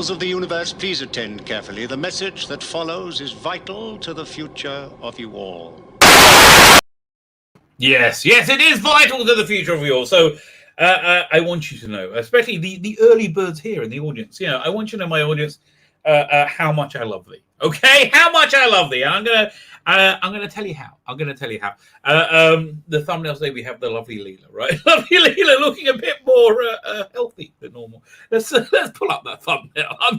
peoples of the universe, please attend carefully. The message that follows is vital to the future of you all. Yes, it is vital to the future of you all. So I want you to know, especially the early birds here in the audience, I want you to know, my audience, how much I love thee. Okay, how much I love thee. And I'm gonna tell you how. The thumbnail today, we have the lovely Leela, right? Lovely Leela looking a bit more healthy than normal. Let's pull up that thumbnail. I'm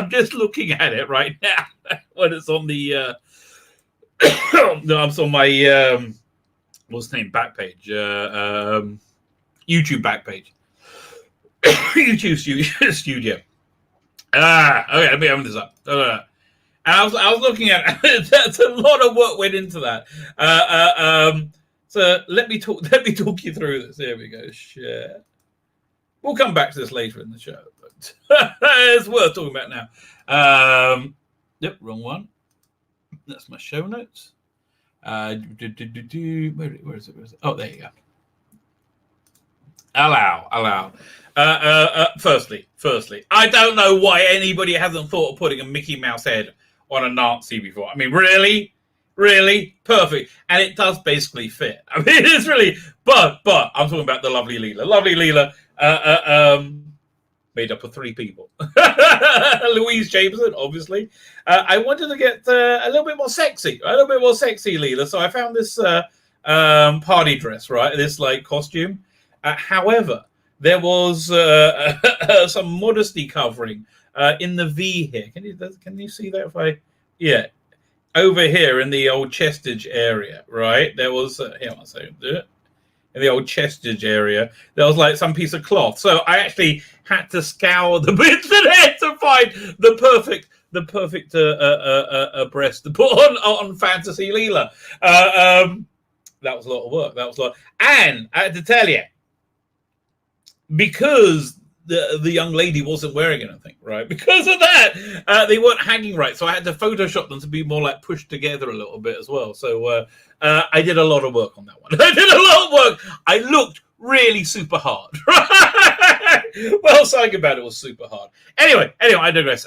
just looking at it right now when it's on the no, it's on my what's the name, back page, YouTube back page, YouTube studio. Okay, let me open this up. And I was looking at it. That's a lot of work went into that. So let me talk you through this. Here we go. Share. We'll come back to this later in the show, but it's worth talking about now. Yep, wrong one. That's my show notes. Where is it? Oh, there you go. Allow. Firstly, I don't know why anybody hasn't thought of putting a Mickey Mouse head on a Nazi before. I mean, really perfect, and it does basically fit. I mean, it's really, but I'm talking about the lovely Leela. Made up of 3 people. Louise Jameson, obviously. I wanted to get a little bit more sexy, Leela. So I found this party dress, right? This costume. However, there was some modesty covering in the V here. Can you see that? Over here in the old chestage area, right? There was here. I'll say it. In the old chestage area, there was some piece of cloth. So I actually had to scour the bits of it to find the perfect breast to put on Fantasy Leela. That was a lot of work. And I had to tell you, because the young lady wasn't wearing anything, right? Because of that, they weren't hanging right. So I had to Photoshop them to be more pushed together a little bit as well. So I did a lot of work on that one. I looked really super hard. Well, something about it was super hard. Anyway, I digress.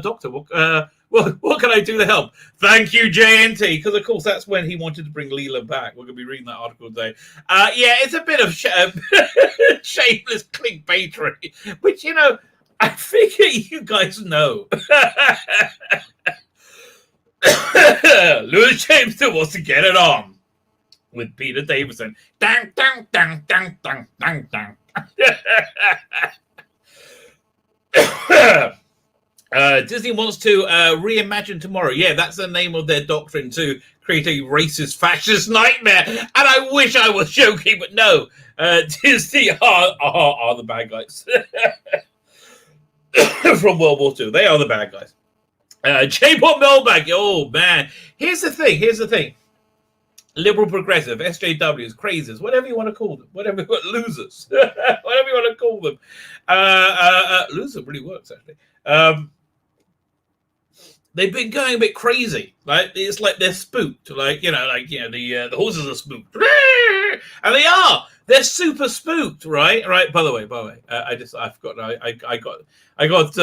Doctor, what can I do to help? Thank you, JNT, because of course that's when he wanted to bring Leela back. We're going to be reading that article today. It's a bit of shameless clickbaitery, which I figure you guys know. Louise Jameson wants to get it on with Peter Davison. Dang, dang, dang, dang, dang, dang, dang. Disney wants to reimagine tomorrow. Yeah, that's the name of their doctrine, to create a racist, fascist nightmare. And I wish I was joking, but no. Disney are the bad guys from World War II. They are the bad guys. J-Pop Melbag. Oh, man. Here's the thing. Liberal progressive, SJWs, crazies, whatever you want to call them, losers, whatever you want to call them. Loser really works, actually. They've been going a bit crazy. It's like they're spooked. The horses are spooked, and they are. They're super spooked, right? Right. By the way, I got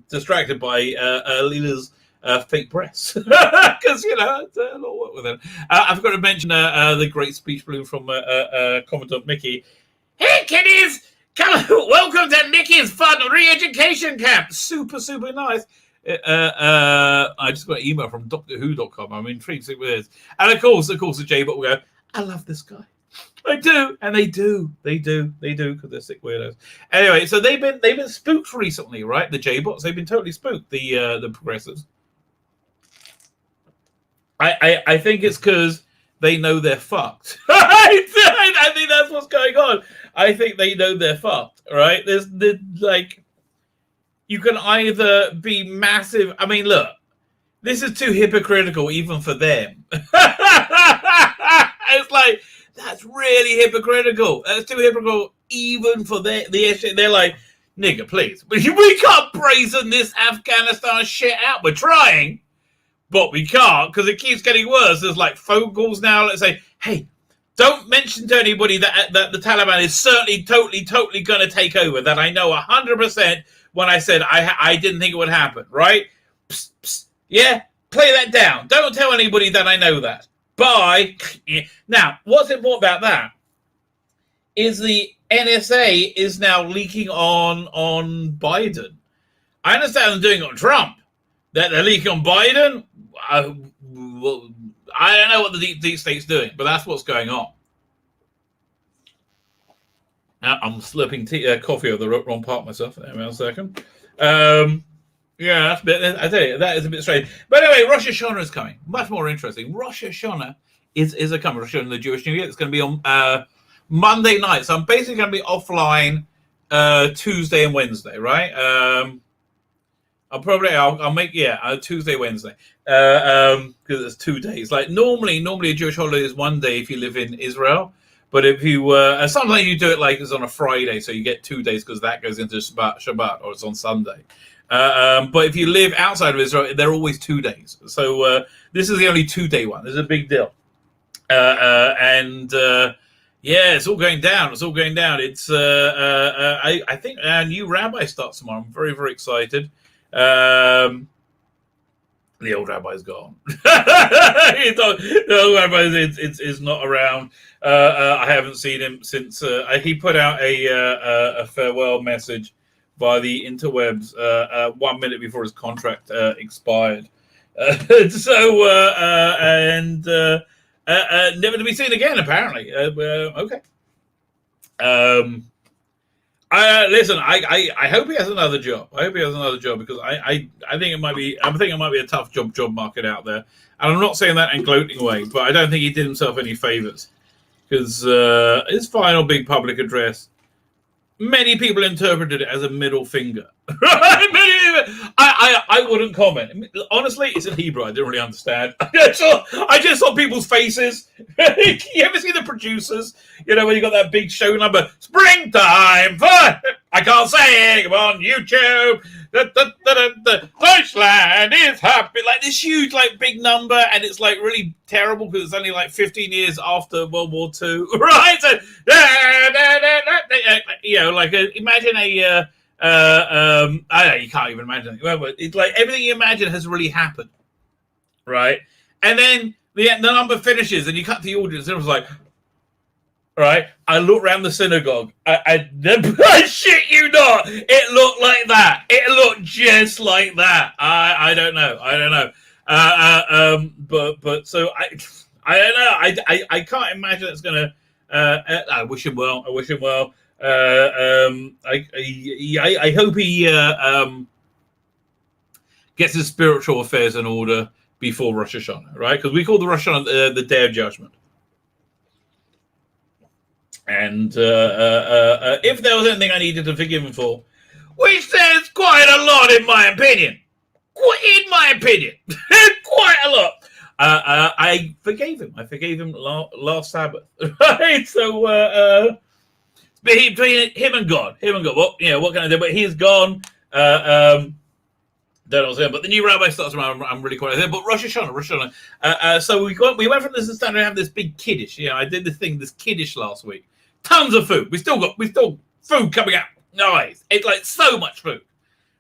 distracted by Leela's fake breasts because it's a lot of work with them. I forgot to mention the great speech balloon from Commandant Mickey. Hey, kiddies! Welcome to Mickey's Fun Re-Education Camp. Super nice. I just got an email from DoctorWho.com. I'm intrigued with this. And of course, the J-Bot will go, I love this guy. I do. And they do, because they're sick weirdos. Anyway, so they've been spooked recently, right? The J-Bots, they've been totally spooked, the progressives. I think it's because they know they're fucked. I think that's what's going on. I think they know they're fucked, right? You can either be massive. I mean, look, this is too hypocritical even for them. It's that's really hypocritical. That's too hypocritical even for the issue. They're like, nigga, please. We can't brazen this Afghanistan shit out. We're trying, but we can't because it keeps getting worse. There's phone calls now. Let's say, hey, Don't mention to anybody that the Taliban is certainly totally going to take over. That I know 100% when I said I didn't think it would happen, right? Psst, psst. Yeah, play that down. Don't tell anybody that I know that. Bye. Now, what's important about that is the NSA is now leaking on Biden. I understand they're doing it on Trump. That they're leaking on Biden. Well, I don't know what the deep state's doing, but that's what's going on. Now, I'm slurping coffee over the wrong part myself. Hang on a second. Yeah, that's a bit, I tell you, that is a bit strange. But anyway, Rosh Hashanah is coming. Much more interesting. Rosh Hashanah is a coming. Rosh Hashanah, the Jewish New Year. It's going to be on Monday night. So I'm basically going to be offline Tuesday and Wednesday, right? I'll make Tuesday, Wednesday, because it's 2 days. Like normally a Jewish holiday is 1 day if you live in Israel, but if you sometimes you do it like it's on a Friday, so you get 2 days because that goes into Shabbat or it's on Sunday. But if you live outside of Israel, they're always 2 days. So this is the only 2 day one. This is a big deal, yeah, it's all going down. It's all going down. It's I think our new rabbi starts tomorrow. I'm very, very excited. The old rabbi's gone. The old rabbi is not around. I haven't seen him since he put out a farewell message via the interwebs 1 minute before his contract expired. Never to be seen again, apparently. Okay. Listen, I hope he has another job. I hope he has another job because I think it might be. I'm thinking it might be a tough job market out there, and I'm not saying that in a gloating way, but I don't think he did himself any favors because his final big public address, many people interpreted it as a middle finger. I wouldn't comment. Honestly, it's in Hebrew. I didn't really understand. I just saw people's faces. You ever see the producers? You know, when you got that big show number, Springtime, I can't say it on YouTube. Deutschland is happy. Like this huge, like big number, and it's like really terrible because it's only like 15 years after World War II, right? So, you know, like imagine a. I don't know, you can't even imagine it. Well, it's like everything you imagine has really happened, right? And then the number finishes, and you cut to the audience, and it was like, right? I looked around the synagogue. I shit you not. It looked like that. It looked just like that. I don't know. But so I don't know. I can't imagine it's gonna. I wish him well. I wish him well. I hope he gets his spiritual affairs in order before Rosh Hashanah, right? Because we call the Rosh Hashanah the Day of Judgment. And if there was anything I needed to forgive him for, which there's quite a lot in my opinion, quite a lot. I forgave him. I forgave him last Sabbath, right? So. Between him and God. Well, you know, what can I do? But he's gone. Don't know what's going. But the new rabbi starts around. I'm really quite there. But Rosh Hashanah. So we went from this and started to have this big kiddush. You know, I did this kiddush last week. Tons of food. We still food coming out. Nice. It's like so much food.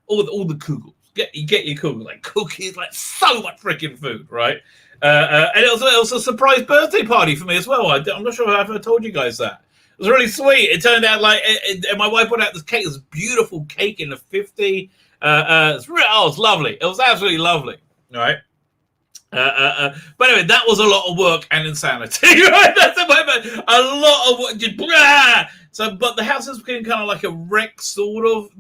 All the kugels. You get your kugels, like cookies, like so much freaking food, right? And it was a surprise birthday party for me as well. I'm not sure if I've ever told you guys that. It was really sweet. It turned out like, and my wife put out this cake, this beautiful cake in the 50. It's lovely. It was absolutely lovely. All right. But anyway, that was a lot of work and insanity. Right? That's a lot of work. So, but the house has been kind of like a wreck, sort of.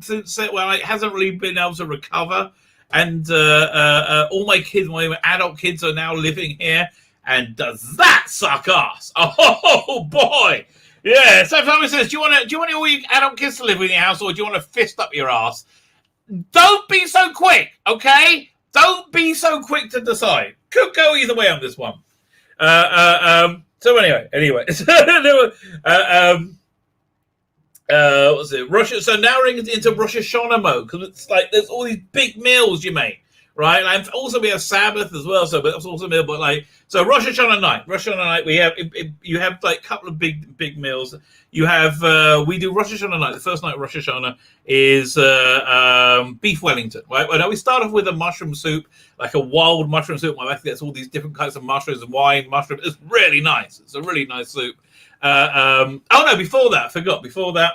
Well, it hasn't really been able to recover. And all my kids, my adult kids, are now living here. And does that suck ass? Oh boy. Yeah, so family says, do you want all your adult kids to live in your house, or do you want to fist up your ass? Don't be so quick, okay? Don't be so quick to decide. Could go either way on this one. So anyway. What's it? So now we're into Rosh Hashanah mode because it's like there's all these big meals you make, right? And also we have Sabbath as well, so but that's also a meal. But like, so Rosh Hashanah night, we have you have like a couple of big meals. You have we do Rosh Hashanah night. The first night of Rosh Hashanah is beef Wellington, right? Well, we start off with a mushroom soup, like a wild mushroom soup. My wife gets all these different kinds of mushrooms and wine, mushroom. It's really nice. It's a really nice soup. Oh no, before that, I forgot. Before that,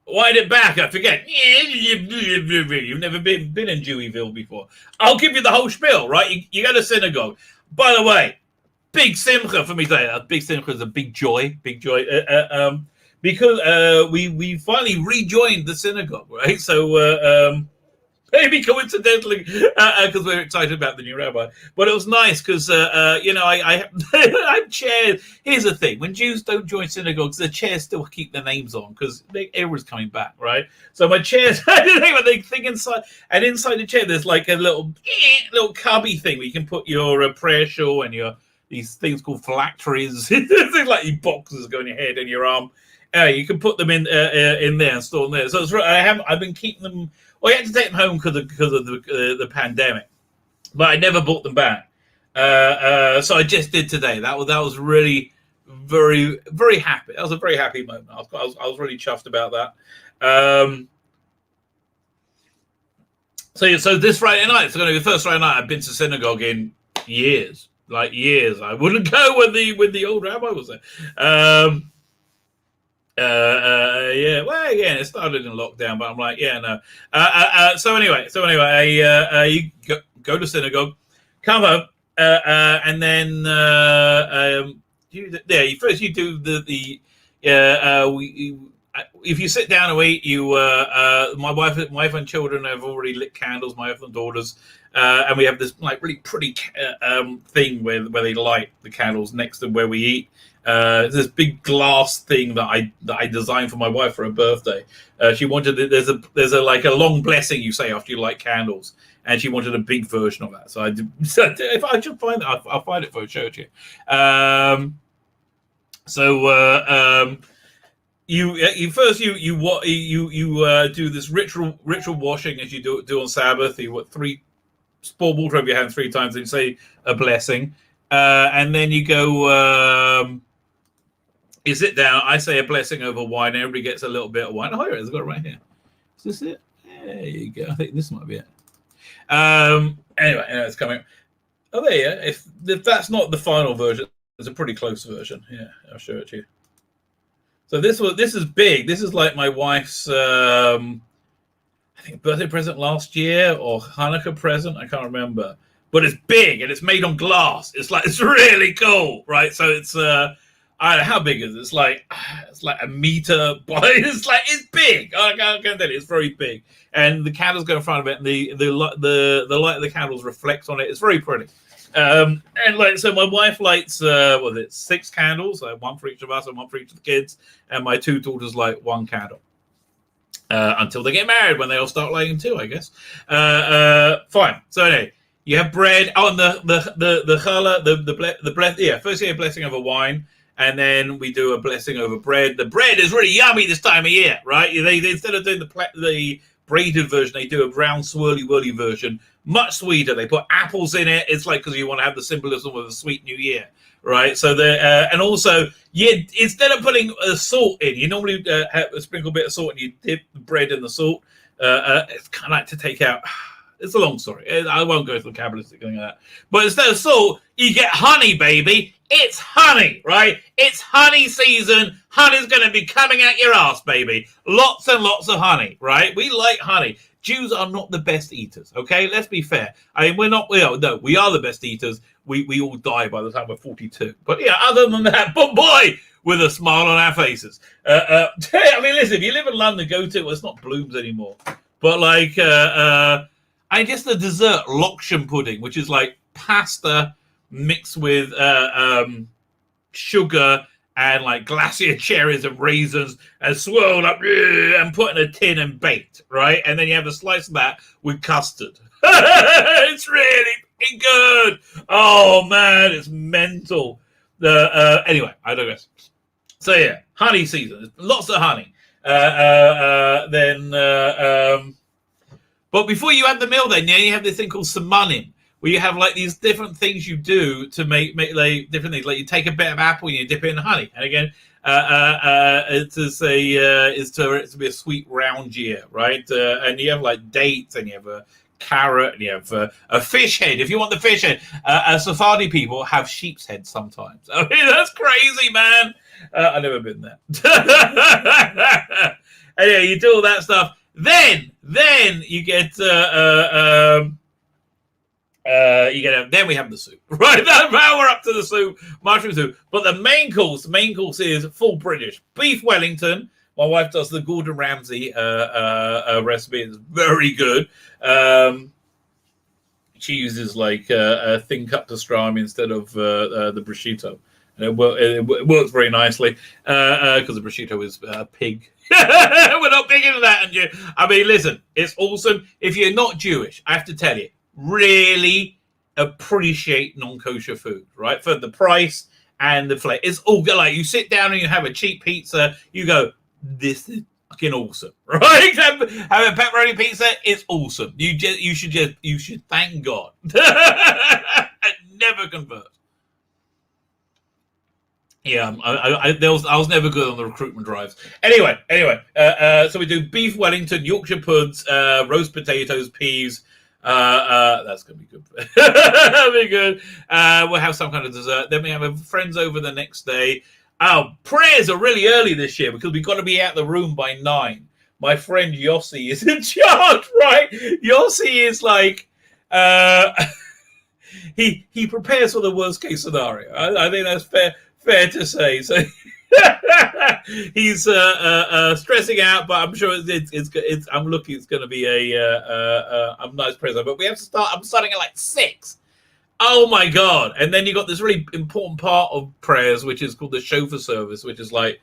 wind it back. I forget. You've never been in Deweyville before. I'll give you the whole spiel, right? You go to synagogue. By the way, big simcha for me today. Big simcha is a big joy. Because we finally rejoined the synagogue, right? So maybe coincidentally, because we're excited about the new rabbi. But it was nice because, I'm chaired. Here's the thing. When Jews don't join synagogues, the chairs still keep their names on because everyone's coming back, right? So my chairs, they think inside, and inside the chair, there's like a little cubby thing where you can put your prayer shawl and these things called phylacteries. Things like these boxes go on your head and your arm. You can put them in there and store them there. So I've been keeping them. Well, I had to take them home because of the pandemic, but I never bought them back. So I just did today. That was really very, very happy. That was a very happy moment. I was really chuffed about that. So this Friday night, it's going to be the first Friday night I've been to synagogue in years, like years. I wouldn't go when the old rabbi was there. Well, again, it started in lockdown, but I'm like, no. So anyway, you go to synagogue, come home, and then first you do the if you sit down and eat, my wife and children have already lit candles, my wife and daughters, and we have this like really pretty thing where they light the candles next to where we eat. This big glass thing that I designed for my wife for her birthday. She wanted there's a like a long blessing you say after you light candles, and she wanted a big version of that. So if I should find it, I'll find it for her, show it to you. You first do this ritual washing as you do on Sabbath. You pour water over your hand 3 times and you say a blessing, and then you go. You sit down. I say a blessing over wine. Everybody gets a little bit of wine. Oh, here it is. I've got it right here. Is this it? There you go. I think this might be it. Anyway, it's coming. Oh, there you go. If that's not the final version, it's a pretty close version. Yeah, I'll show it to you. So this is big. This is like my wife's, I think, birthday present last year or Hanukkah present. I can't remember. But it's big and it's made on glass. It's really cool, right? So it's I don't know how big is it? It's like a meter, but it's big. I can't tell you, it's very big. And the candles go in front of it, and the light of the candles reflects on it. It's very pretty. And so my wife lights 6 candles, one for each of us and one for each of the kids, and my 2 daughters light 1 candle. Until they get married, when they all start lighting 2, I guess. Fine. So anyway, you have bread. Oh, and the challah, the bless. Yeah, first you have a blessing over wine. And then we do a blessing over bread. The bread is really yummy this time of year, right? They instead of doing the braided version, they do a round swirly whirly version, much sweeter. They put apples in it. It's like because you want to have the symbolism of a sweet new year, right? So and also instead of putting salt in, you normally sprinkle a bit of salt and you dip the bread in the salt. It's kind of like to take out. It's a long story. I won't go through the Kabbalistic thing like that. But instead of salt, you get honey, baby. It's honey, right? It's honey season. Honey's going to be coming out your ass, baby. Lots and lots of honey, right? We like honey. Jews are not the best eaters, okay? Let's be fair. I mean, we are the best eaters. We all die by the time we're 42. But yeah, other than that, but boy, with a smile on our faces. I mean, listen, if you live in London, it's not Blooms anymore. But like, I guess the dessert, Lokshen pudding, which is like pasta mixed with sugar and like glacier cherries and raisins and swirled up and put in a tin and baked, right? And then you have a slice of that with custard. It's really good. Oh man, it's mental. Anyway, I digress. So yeah, honey season. Lots of honey. But But before you add the meal, then you have this thing called samanim, where you have like these different things you do to make like different things. Like you take a bit of apple and you dip it in honey, and again, it's to be a sweet round year, right? And you have like dates, and you have a carrot, and you have a fish head. If you want the fish head, Sephardi people have sheep's heads sometimes. I mean, that's crazy, man. I've never been there. Anyway, you do all that stuff. Then you get then we have the soup, right? Now we're up to the soup, mushroom soup. But the main course is full British beef Wellington. My wife does the Gordon Ramsay recipe. It's very good. She uses like a thin cut pastrami instead of the prosciutto. And it works very nicely because the prosciutto is pig. We're not big into that. I mean, listen, it's awesome. If you're not Jewish, I have to tell you, really appreciate non-kosher food, right? For the price and the flavor. It's all good. Like you sit down and you have a cheap pizza, you go, this is fucking awesome, right? Have a pepperoni pizza, it's awesome. You should thank God. Never convert. Yeah, I was never good on the recruitment drives. Anyway, so we do beef Wellington, Yorkshire puds, roast potatoes, peas. That's gonna be good. That'll be good. We'll have some kind of dessert. Then we have friends over the next day. Our prayers are really early this year because we've got to be out the room by 9. My friend Yossi is in charge, right? Yossi is like he prepares for the worst case scenario. I think that's fair to say. So he's stressing out, but I'm sure it's I'm looking. It's going to be a nice present. But we have to start. I'm starting at like 6. Oh my God! And then you got this really important part of prayers, which is called the shofar service, which is like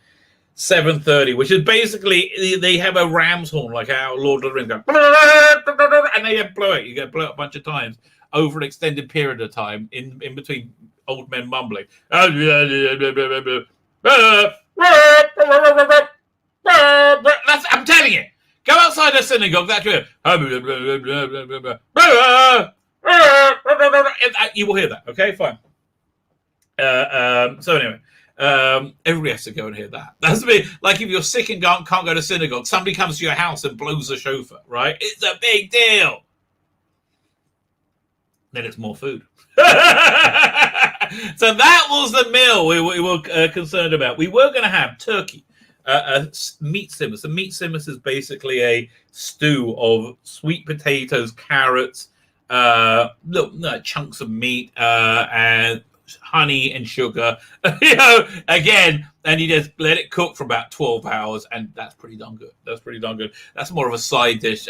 7:30, which is basically they have a ram's horn, like our Lord of the Rings, go, and they blow it. You get blow it a bunch of times over an extended period of time in between old men mumbling. I'm telling you, go outside the synagogue. That's it. You will hear that. Okay, fine. So anyway, everybody has to go and hear that. That's me. Like if you're sick and can't go to synagogue, somebody comes to your house and blows the shofar. Right? It's a big deal. Then it's more food. So that was the meal we were concerned about. We were going to have turkey, meat simmers. The meat simmers is basically a stew of sweet potatoes, carrots, little chunks of meat, and honey and sugar. Again, and you just let it cook for about 12 hours, and that's pretty darn good. That's more of a side dish.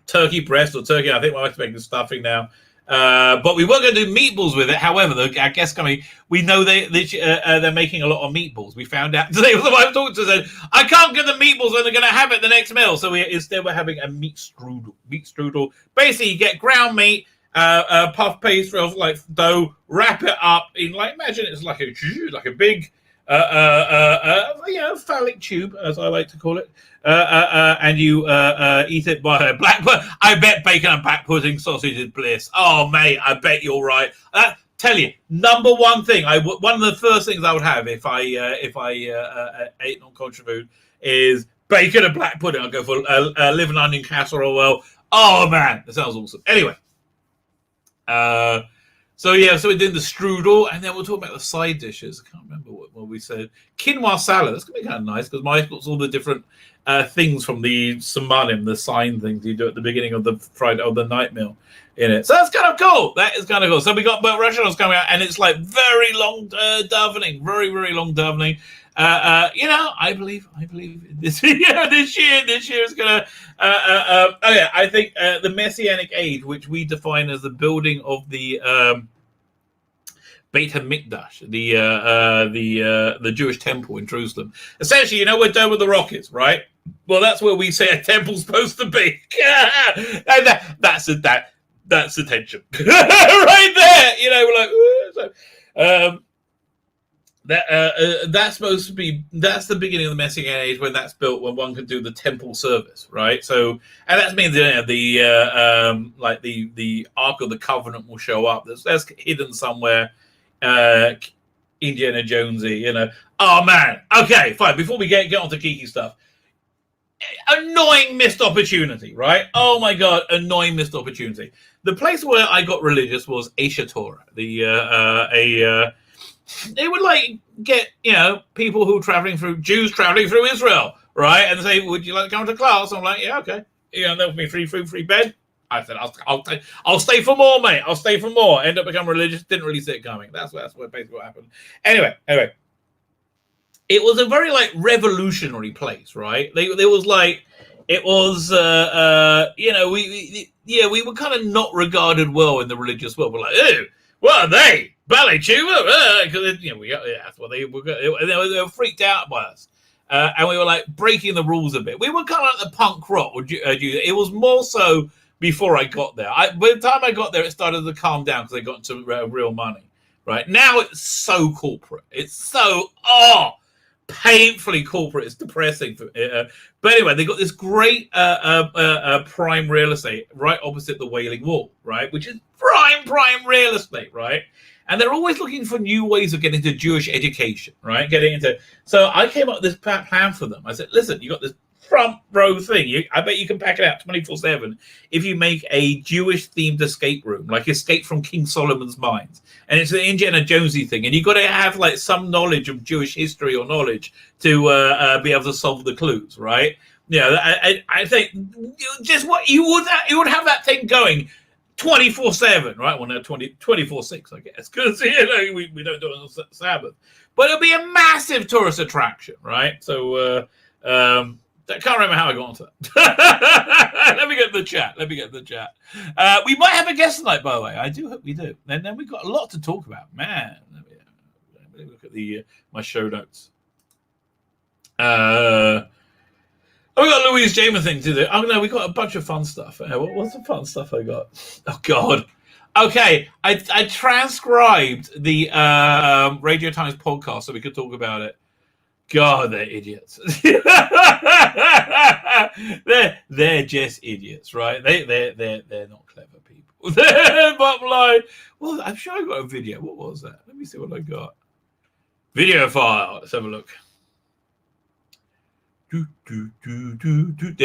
Turkey breast or turkey. I think my wife's making stuffing now. But we were going to do meatballs with it. However, I guess we know they're making a lot of meatballs. We found out today. The wife talked to us said, I can't get the meatballs when they're going to have it the next meal. So instead we're having a meat strudel. Basically, you get ground meat, puff paste of like dough, wrap it up in like imagine it's like a big phallic tube, as I like to call it. And you eat it by black. I bet bacon and black pudding sausage is bliss. Oh, mate, I bet you're right. Tell you, number one thing, one of the first things I would have if I ate non-kosher food is bacon and black pudding. I'd go for liver and onion casserole. Well, oh man, that sounds awesome. Anyway, so we're doing the strudel, and then we'll talk about the side dishes. I can't remember what we said. Quinoa salad. That's gonna be kind of nice because Mike got all the different things from the samanim, the sign things you do at the beginning of the Friday or the night meal in it. So that's kind of cool. That is kind of cool. So we got restaurants coming out, and it's like very long davening, very very long davening. I believe this year. This year is gonna. I think the Messianic age, which we define as the building of the Beit HaMikdash, the Jewish temple in Jerusalem. Essentially, we're done with the rockets, right? Well, that's where we say a temple's supposed to be. And that's the tension right there. We're like, That's supposed to be, that's the beginning of the Messianic age, when that's built, when one can do the temple service, right? So, and that means like the Ark of the Covenant will show up. That's hidden somewhere, Indiana Jonesy, you know. Oh man, okay, fine. Before we get on to geeky stuff, annoying missed opportunity, right? Oh my god, annoying missed opportunity. The place where I got religious was Asia Torah, they would like get, you know, people who Jews traveling through Israel, right? And say, would you like to come to class? I'm like, yeah, okay. You know, they'll be free food, free bed. I said, I'll stay for more, mate. I'll stay for more. End up becoming religious. Didn't really see it coming. That's basically what happened. Anyway. It was a very like revolutionary place, right? There was like, it was, you know, we were kind of not regarded well in the religious world. We're like, oh, what are they? Ballet tuba? Because, you know, that's what they were. They were freaked out by us. And we were like breaking the rules a bit. We were kind of like the punk rock. It was more so before I got there. By the time I got there, it started to calm down because they got into real money. Right now, it's so corporate. It's so painfully corporate. It's depressing. But anyway, they got this great prime real estate right opposite the Wailing Wall, right, which is prime real estate, right. And they're always looking for new ways of getting into Jewish education, right? So I came up with this plan for them. I said, listen, you got this front row thing. I bet you can pack it out 24/7 if you make a Jewish-themed escape room, like Escape from King Solomon's Mines. And it's an Indiana Jonesy thing. And you've got to have like some knowledge of Jewish history or knowledge to be able to solve the clues, right? Yeah, I think just what you would have that thing going 24/7, right? Well, no, 24/6, I guess, because you know we don't do it on Sabbath. But it'll be a massive tourist attraction, right? So I can't remember how I got onto that. Let me get the chat. We might have a guest tonight, by the way. I do hope we do. And then we've got a lot to talk about. Man, let me look at my show notes. We got Louise Jameson to do. Oh no, we got a bunch of fun stuff. What's the fun stuff I got? Oh God. Okay, I transcribed the Radio Times podcast so we could talk about it. God, they're idiots. they're just idiots, right? They're not clever people. Bottom line. Well, I'm sure I got a video. What was that? Let me see what I got. Video file. Let's have a look. There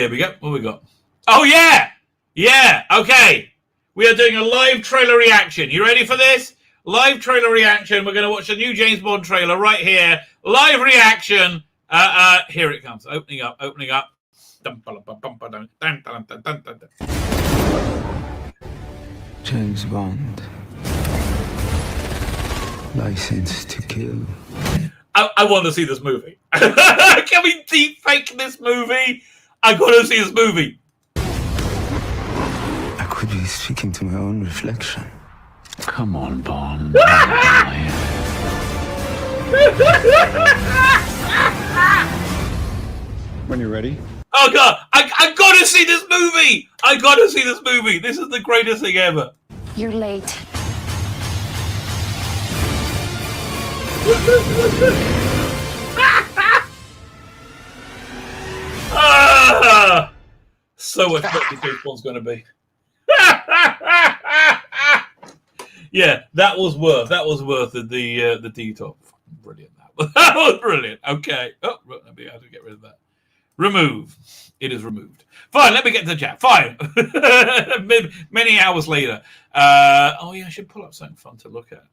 we go. What we got? Oh yeah. Okay. We are doing a live trailer reaction. You ready for this? Live trailer reaction. We're going to watch the new James Bond trailer right here. Live reaction. Here it comes. Opening up. James Bond. License to kill. I want to see this movie. Can we deep fake this movie? I got to see this movie. I could be speaking to my own reflection. Come on, Bond. When you're ready. Oh God! I got to see this movie. This is the greatest thing ever. You're late. So much better James Bond's going to be. Yeah, that was worth the detox. Brilliant. That was brilliant. Okay. Oh, let me have to get rid of that. Remove. It is removed. Fine. Let me get to the chat. Fine. Many hours later. Oh yeah, I should pull up something fun to look at.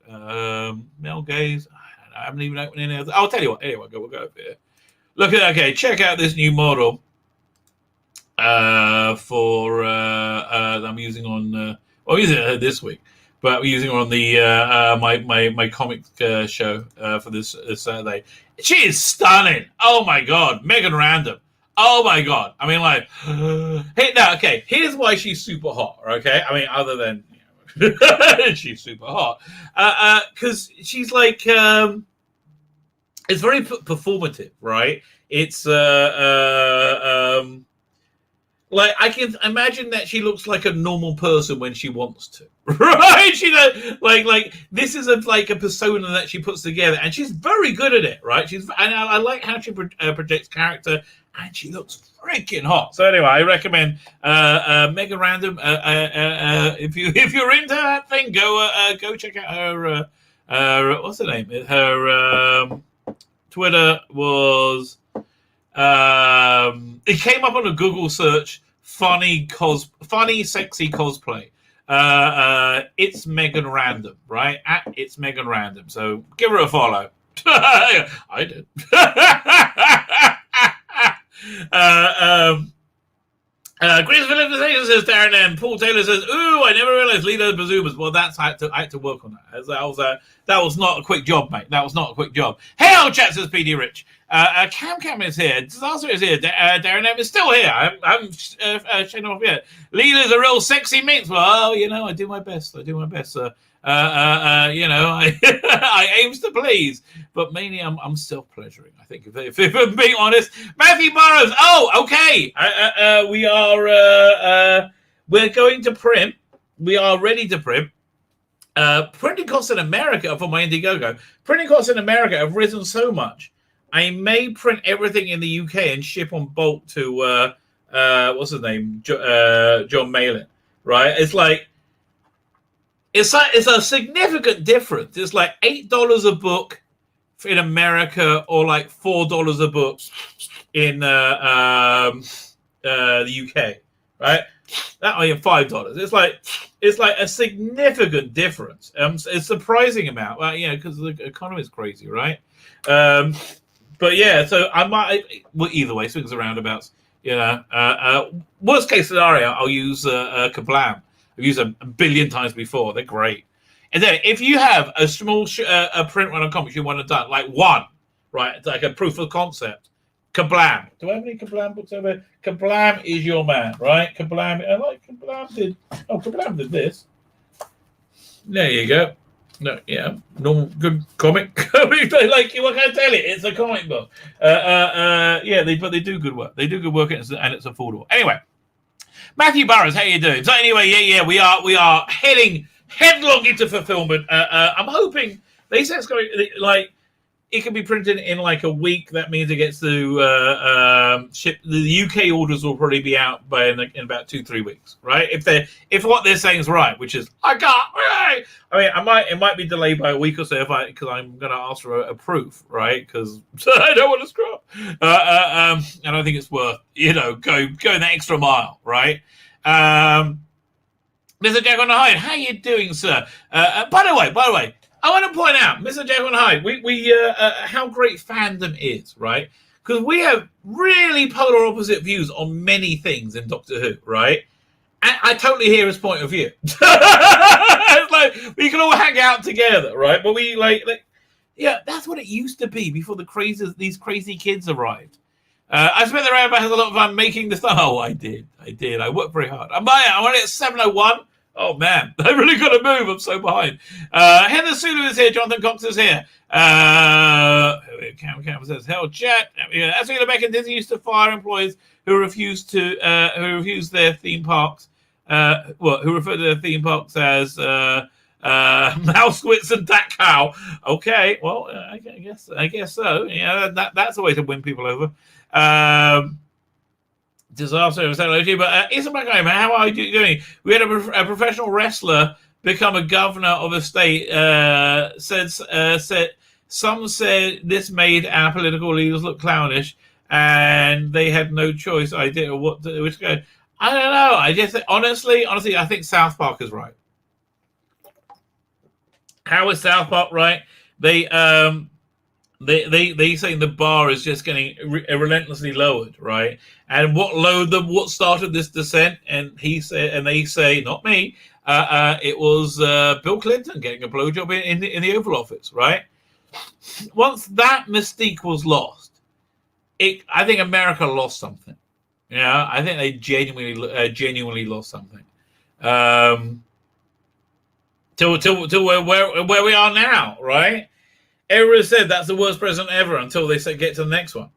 Mel Gaze. I haven't even opened any other. I'll tell you what. Anyway, we'll go over here. Look at. Okay, check out this new model. For that I'm using on. I'm using it this week. But we're using her on the my comic show for this Saturday. She is stunning. Oh my God, Megan Random. Oh my God. I mean, like, okay. Here's why she's super hot. Okay, I mean, other than she's super hot, because she's like, it's very performative, right? It's Like, I can imagine that she looks like a normal person when she wants to, right? She like this is like a persona that she puts together, and she's very good at it, right? And I like how she projects character, and she looks freaking hot. So anyway, I recommend Mega Random. If you're into that thing, go check out her. What's her name? Her Twitter was. It came up on a Google search. Funny sexy cosplay. It's Megan Random, right? It's Megan Random. So give her a follow. I did. Chris Phillips says Darren M. Paul Taylor says, "Ooh, I never realized Leader Bazoomas." Well, I had to work on that. That was not a quick job, mate. That was not a quick job. Hey, old chat, says PD Rich. Cam is here. Disaster is here. Darren M is still here. I'm shutting off here. Leela's a real sexy mix. Well, I do my best. I aims to please, but mainly I'm self-pleasuring. I think if I'm being honest. Matthew Burrows. Oh, okay. We're going to print. We are ready to print. Printing costs in America for my Indiegogo. Printing costs in America have risen so much. I may print everything in the UK and ship on bulk to what's his name, John Malin. Right? It's a significant difference. It's like $8 a book in America, or like $4 a book in the UK. Right? That I mean $5. It's like a significant difference. It's a surprising amount. Well, because the economy is crazy, right? But yeah, so I might. Well, either way, swings and roundabouts. Worst case scenario, I'll use Kablam. I've used them a billion times before. They're great. And then if you have a small a print run on comics you want to do, like one, right, it's like a proof of concept. Kablam. Do I have any Kablam books over? Kablam is your man, right? Kablam. I like Kablam did. Oh, Kablam did this. There you go. No, yeah, normal good comic. Like, what can I tell you? It's a comic book. Yeah, they do good work. They do good work, and it's affordable. Anyway, Matthew Burrows, how you doing? So anyway, yeah, we are heading headlong into fulfillment. I'm hoping they say it's going like. It can be printed in like a week. That means it gets to ship. The UK orders will probably be out in about 2-3 weeks, right? If what they're saying is right, which is I can't. I mean, it might be delayed by a week or so because I'm going to ask for a proof, right? Because I don't want to screw up. And I think it's worth going that extra mile, right? Mr. Jack on the Hide, how you doing, sir? By the way. I want to point out, Mr. Jekyll and Hyde, we how great fandom is, right? Because we have really polar opposite views on many things in Doctor Who, right? And I totally hear his point of view. It's like we can all hang out together, right? But we that's what it used to be before these crazy kids arrived. I spent the roundabout has a lot of fun making this. Oh, I did. I worked very hard. I'm only at 7:01. Oh, man, I really got to move. I'm so behind. Heather Sulu is here. Jonathan Cox is here. Cam says, hell, chat. Tzvi Lebetkin Disney used to fire employees who refused their theme parks. Who refer to their theme parks as Mousewitz and Dachau. Okay, well, I guess so. Yeah, that's a way to win people over. Disaster of technology, but Isa McIver, how are you doing? We had a professional wrestler become a governor of a state. Said some said this made our political leaders look clownish, and they had no choice idea of which go. I don't know. I just honestly, I think South Park is right. How is South Park right? They say the bar is just getting relentlessly lowered, right? And what started this descent? And they say, not me. It was Bill Clinton getting a blowjob in the Oval Office, right? Once that mystique was lost, I think America lost something. I think they genuinely lost something. Till where we are now, right? Everyone said that's the worst present ever until they said get to the next one.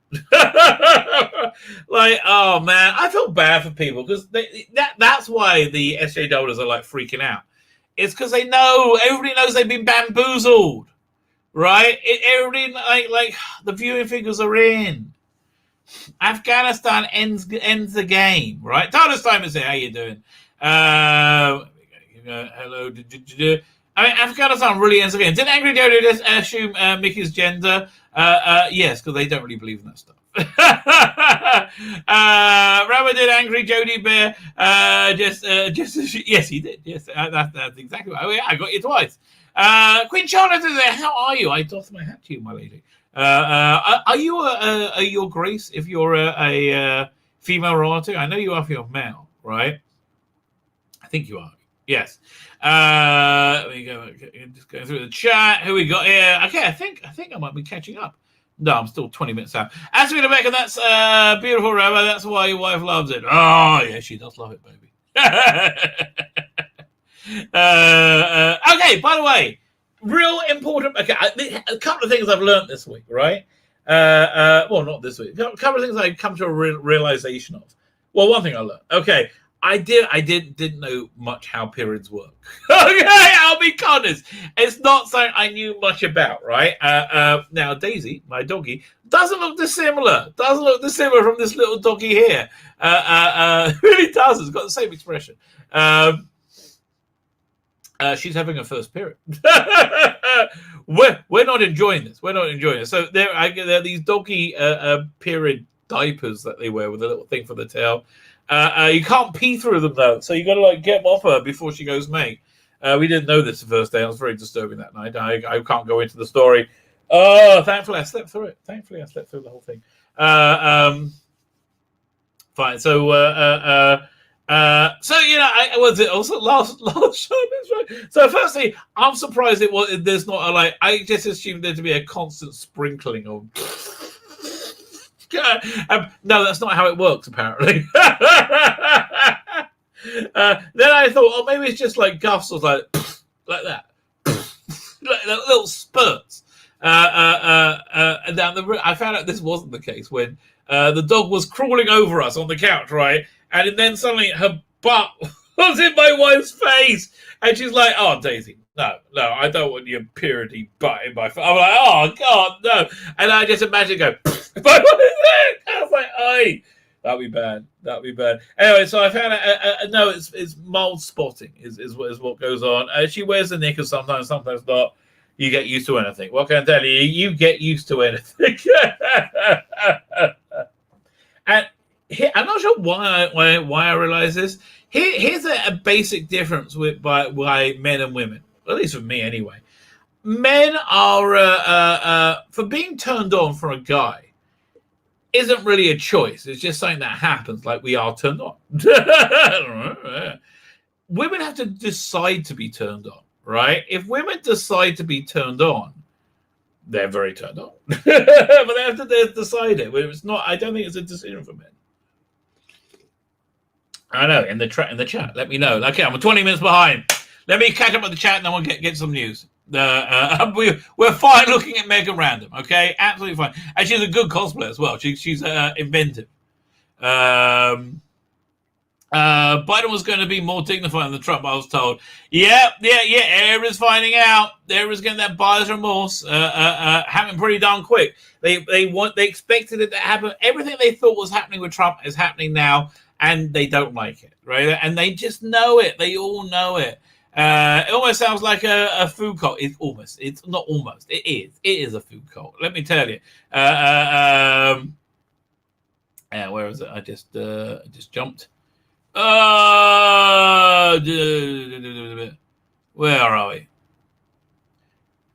Like, oh man, I feel bad for people because that's why the SJWs are like freaking out. It's because everybody knows they've been bamboozled, right? Everybody like the viewing figures are in. Afghanistan ends the game, right? Thomas Time is here. How you doing? Hello. I mean, Afghanistan really ends the game. Did Angry Jody just assume Mickey's gender? Yes, because they don't really believe in that stuff. Rabbi, did Angry Jody Bear just yes, he did. Yes, that's exactly right. Oh, yeah, I got you twice. Queen Charlotte is there. How are you? I doff my hat to you, my lady. Are you your grace if you're a female royalty? I know you are if you're male, right? I think you are. Yes. Let me go. Just going through the chat. Who we got here? Okay, I think I might be catching up. No, I'm still 20 minutes out. Tzvi Lebetkin, that's beautiful, Rabbi. That's why your wife loves it. Oh, yeah, she does love it, baby. Okay, by the way, real important. Okay, a couple of things I've learned this week, right? Well, not this week. A couple of things I've come to a realization of. Well, one thing I learned. Okay, I didn't know much how periods work. Okay, I'll be honest. It's not something I knew much about, right? Now, Daisy, my doggy, doesn't look dissimilar. Doesn't look dissimilar from this little doggy here. Really does. It's got the same expression. She's having her first period. We're not enjoying this. We're not enjoying it. So there are these doggy period diapers that they wear with a little thing for the tail. You can't pee through them though, so you got to like get them off her before she goes mate. We didn't know this the first day. It was very disturbing that night. I can't go into the story. Oh, thankfully I slept through it. Thankfully I slept through the whole thing. Fine. So I was it also last show. Right? So firstly, I'm surprised there's not a like. I just assumed there to be a constant sprinkling of. No, that's not how it works, apparently. Then I thought, oh, maybe it's just like gusts or like that. Like little spurts. And down the I found out this wasn't the case when the dog was crawling over us on the couch, right? And then suddenly her butt was in my wife's face. And she's like, oh, Daisy, no, I don't want your purity butt in my face. I'm like, oh, God, no. And I just imagine go, what is it? I was like, "Hey, that'd be bad. Anyway, so I found out. No, it's mold spotting is what goes on. She wears the knickers sometimes not. You get used to anything. What can I tell you? You get used to anything. And I'm not sure why I realize this. Here's a basic difference by men and women, at least for me anyway. Men are for being turned on for a guy. Isn't really a choice. It's just something that happens, like we are turned on. Women have to decide to be turned on, right? If women decide to be turned on, they're very turned on. But they have to decide it. It's not. I don't think it's a decision for men. I know. In the chat, let me know. Okay, I'm 20 minutes behind. Let me catch up with the chat, and then we'll get some news. We're fine looking at Mega Random, okay? Absolutely fine. And she's a good cosplayer as well. She's inventive. Biden was going to be more dignified than Trump, I was told. Yeah. Everyone's finding out. Everyone's getting that buyer's remorse. Happening pretty darn quick. They expected it to happen. Everything they thought was happening with Trump is happening now, and they don't like it, right? And they just know it. They all know it. It almost sounds like a food cult. It's not almost. It is. It is a food cult. Let me tell you. Where is it? I just jumped. Where are we?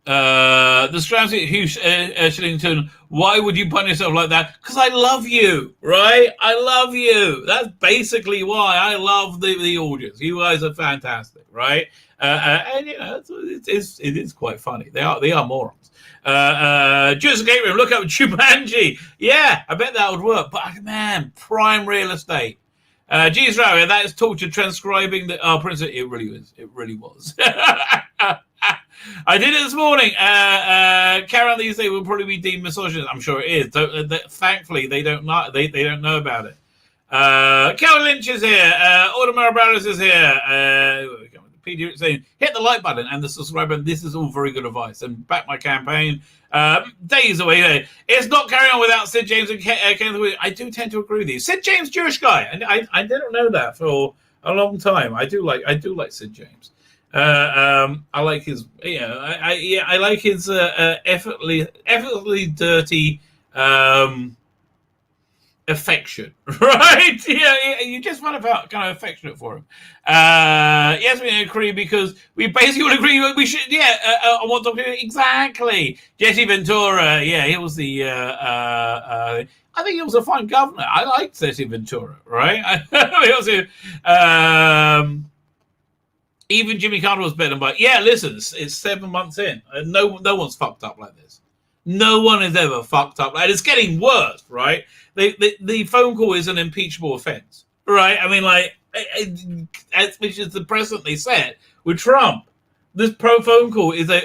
The Stramsy Shillington. Why would you punish yourself like that? Because I love you, right? I love you. That's basically why I love the audience. You guys are fantastic, right? And you know, it is quite funny. They are morons. Just game room. Look up Jumanji. Yeah, I bet that would work. But man, prime real estate. Geez, Ravi, that is torture transcribing the Prince. It really is. It really was. I did it this morning. Karen these days will probably be deemed misogynist. I'm sure it is. Thankfully, they don't know. They don't know about it. Cal Lynch is here. Audemars Barris is here. PD saying hit the like button and the subscribe button. This is all very good advice. And back my campaign. Days away. It's not carrying on without Sid James and Kenneth. I do tend to agree with you. Sid James, Jewish guy, and I didn't know that for a long time. I do like Sid James. I like his, I like his effortlessly dirty affection, right? Yeah, you just find out kind of affectionate for him. Yes, we agree because we basically all agree we should. I want to exactly. Jesse Ventura, he was the. I think he was a fine governor. I liked Jesse Ventura, right? Even Jimmy Carter was better, but listen, it's 7 months in. No one's fucked up like this. No one has ever fucked up. And it's getting worse, right? The phone call is an impeachable offense, right? I mean, which is the precedent they set with Trump. This phone call is an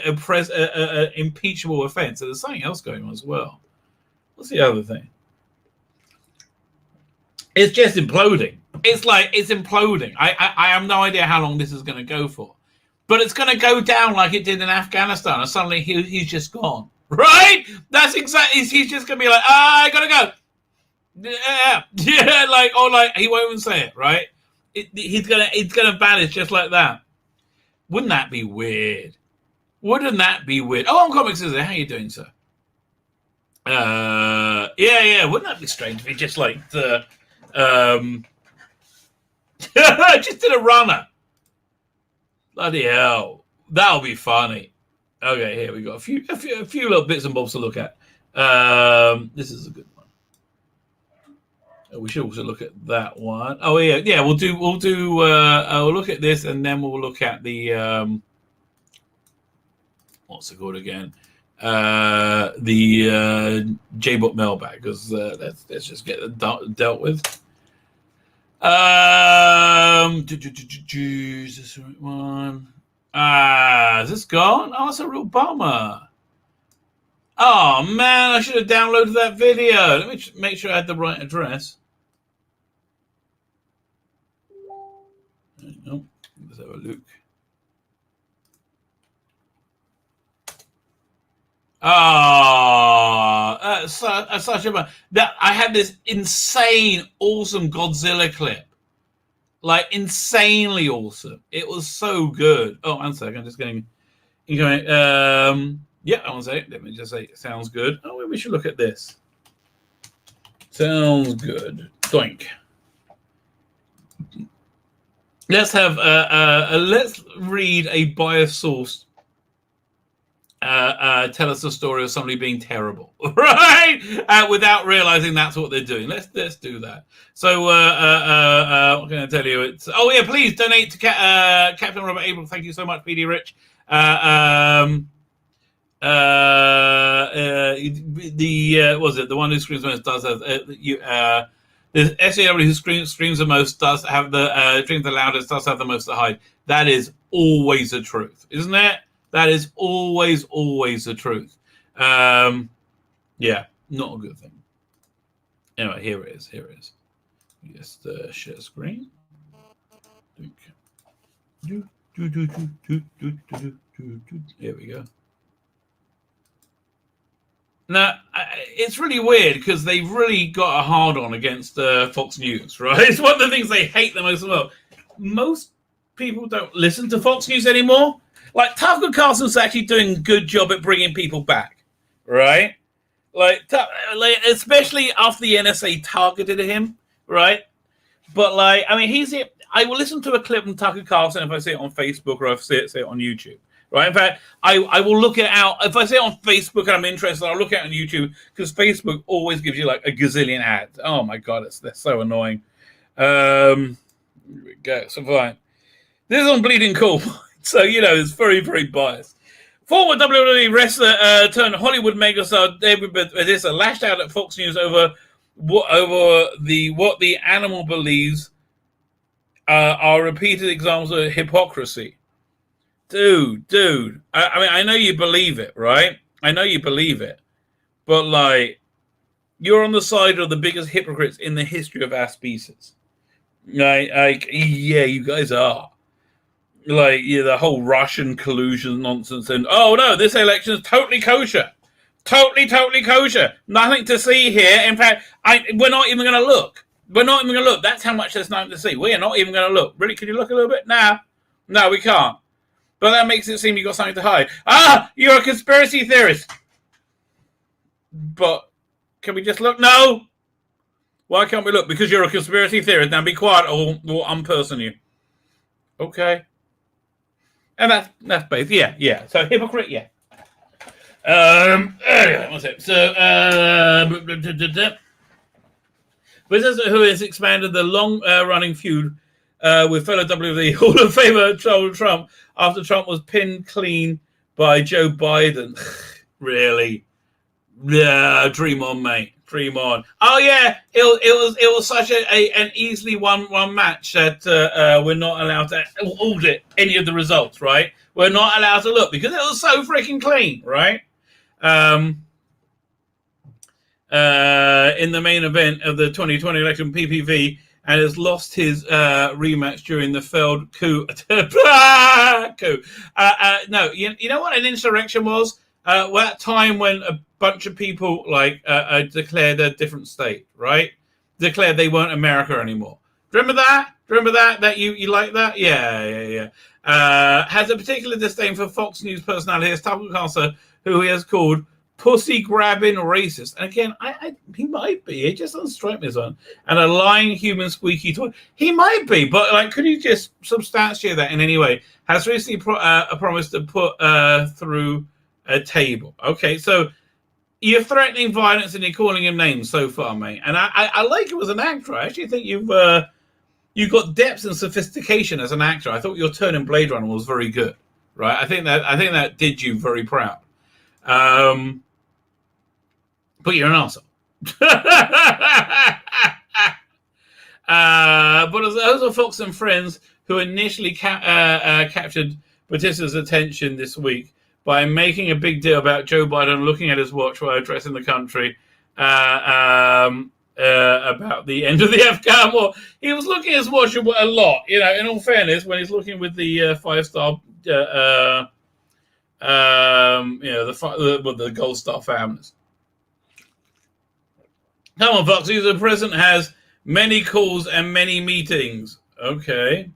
impeachable offense. So there's something else going on as well. What's the other thing? It's just imploding. It's imploding. I have no idea how long this is going to go for. But it's going to go down like it did in Afghanistan, and suddenly he's just gone. Right? That's exactly. He's just gonna be like, I gotta go. Yeah. He won't even say it. Right? He's gonna vanish just like that. Wouldn't that be weird? Wouldn't that be weird? Oh, on Comics is there. How you doing, sir? Yeah. Wouldn't that be strange if he just just did a runner? Bloody hell, that'll be funny. Okay, here we got a few little bits and bobs to look at. This is a good one. We should also look at that one. Oh yeah. We'll look at this, and then we'll look at the what's it called again? The J-Bot mailbag, because let's just get it dealt with. Is this the right one? Is this gone? Oh, that's a real bummer. Oh, man, I should have downloaded that video. Let me make sure I had the right address. Nope. Let's have a look. That's such a bummer. I had this insane, awesome Godzilla clip. Insanely awesome. It was so good. Oh, one second. I'm just getting. One second. Let me just say, sounds good. Oh, we should look at this. Sounds good. Doink. Let's have let's read a biased source. Tell us a story of somebody being terrible, right? Without realizing that's what they're doing. Let's do that. So, what can I tell you? Please donate to Captain Robert Abel. Thank you so much, PD Rich. The one who screams the most does have the SAW who screams the most does have the screams the loudest does have the most to hide. That is always the truth, isn't it? That is always the truth. Not a good thing. Anyway, here it is. Just share screen. Here we go. Now, it's really weird because they've really got a hard-on against Fox News, right? It's one of the things they hate the most of all. Most people don't listen to Fox News anymore. Tucker Carlson's actually doing a good job at bringing people back, right? Especially after the NSA targeted him, right? But I will listen to a clip from Tucker Carlson if I see it on Facebook or if I see it on YouTube, right? In fact, I will look it out. If I see it on Facebook and I'm interested, I'll look it out on YouTube because Facebook always gives you a gazillion ads. Oh my God, they're so annoying. Here we go. So fine. This is on Bleeding Cool. So, it's very, very biased. Former WWE wrestler turned Hollywood megastar David Batista lashed out at Fox News over what the animal believes are repeated examples of hypocrisy. dude. I mean, I know you believe it, right? I know you believe it, but like, you're on the side of the biggest hypocrites in the history of our species. Like, yeah, you guys are. Like, yeah, the whole Russian collusion nonsense, and oh no, this election is totally kosher, totally kosher. Nothing to see here. In fact, we're not even going to look. We're not even going to look. That's how much there's nothing to see. We are not even going to look. Really? Can you look a little bit? No, we can't. But that makes it seem you've got something to hide. You're a conspiracy theorist. But can we just look? No. Why can't we look? Because you're a conspiracy theorist. Now be quiet or we'll unperson you. Okay. And that's based. Yeah. So hypocrite, yeah. What's it? So business who has expanded the long running feud with fellow WWE Hall of Famer Donald Trump after Trump was pinned clean by Joe Biden. Really? Yeah, dream on, mate. Dream on. Oh yeah, it was such an easily won match that we're not allowed to audit any of the results, right? We're not allowed to look because it was so freaking clean, right? In the main event of the 2020 election, PPV, and has lost his rematch during the failed coup. No, you know what an insurrection was? That time when a bunch of people declared a different state, right? Declared they weren't America anymore. Remember that? That you like that? Yeah. Has a particular disdain for Fox News personality as Tucker Carlson, who he has called pussy grabbing racist. And again, he might be. It just doesn't strike me as one. And a lying human squeaky toy. He might be, but could you just substantiate that in any way? Has recently promised to put through a table. Okay, so you're threatening violence and you're calling him names so far, mate. And I like him as an actor. I actually think you've got depth and sophistication as an actor. I thought your turn in Blade Runner was very good, right? I think that did you very proud. But you're an arsehole. But those are Fox and Friends who initially captured Batista's attention this week by making a big deal about Joe Biden looking at his watch while addressing the country about the end of the Afghan war. He was looking at his watch a lot, in all fairness, when he's looking with the 5-star, the Gold Star families. Come on, Fox. The president has many calls and many meetings. Okay.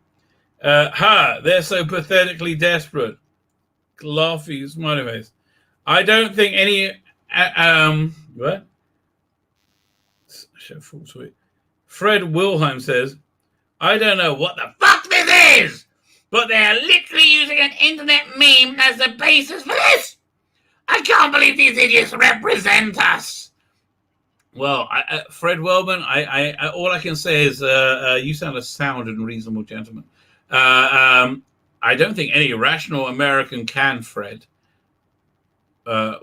They're so pathetically desperate. Laughy smiley face. I don't think any what? Full sweet. Fred Wilhelm says, I don't know what the fuck this is, but they're literally using an internet meme as the basis for this. I can't believe these idiots represent us. Well, Fred Wellman, I all I can say is you sound a sound and reasonable gentleman. I don't think any rational American can, Fred. They're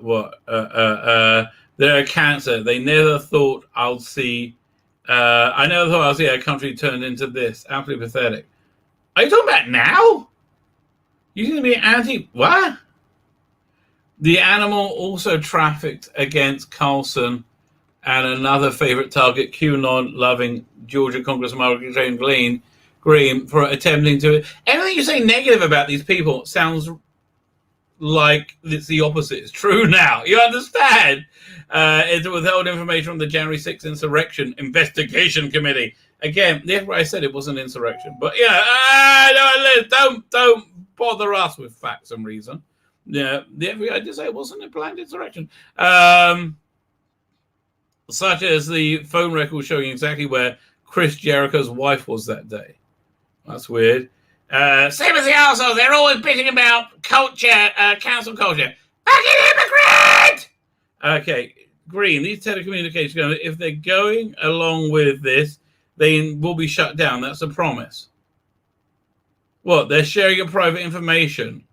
a cancer. They never thought I'll see. I never thought I'll see a country turned into this. Absolutely pathetic. Are you talking about now? You're going to be anti what? The animal also trafficked against Carlson and another favorite target, QAnon-loving Georgia Congressman Jane Green, for attempting to. Everything you say negative about these people sounds like it's the opposite. It's true now. You understand? It's withheld information from the January 6th Insurrection Investigation Committee. Again, the FBI said it was an insurrection, but don't bother us with facts and reason. Yeah, the FBI did say it wasn't a planned insurrection. Such as the phone record showing exactly where Chris Jericho's wife was that day. That's weird. Same as the arseholes, they're always bitching about culture, council culture. Fucking hypocrite! Okay, Green, these telecommunications, if they're going along with this, they will be shut down. That's a promise. What? They're sharing your private information.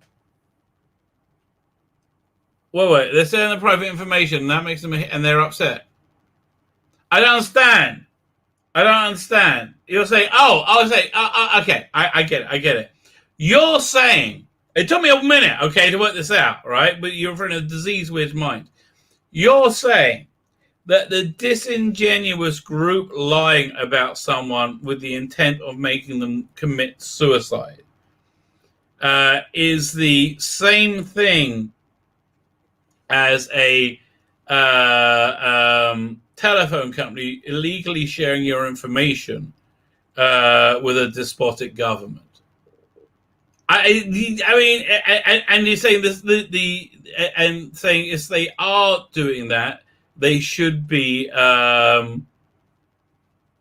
Wait. They're sharing the private information, and that makes them and they're upset. I don't understand. You'll say, okay, I get it. You're saying It took me a minute, okay, to work this out, right? But you're in a disease-weird mind. You're saying that the disingenuous group lying about someone with the intent of making them commit suicide is the same thing as a telephone company illegally sharing your information with a despotic government. I mean, and you're saying this, and saying if they are doing that, they should be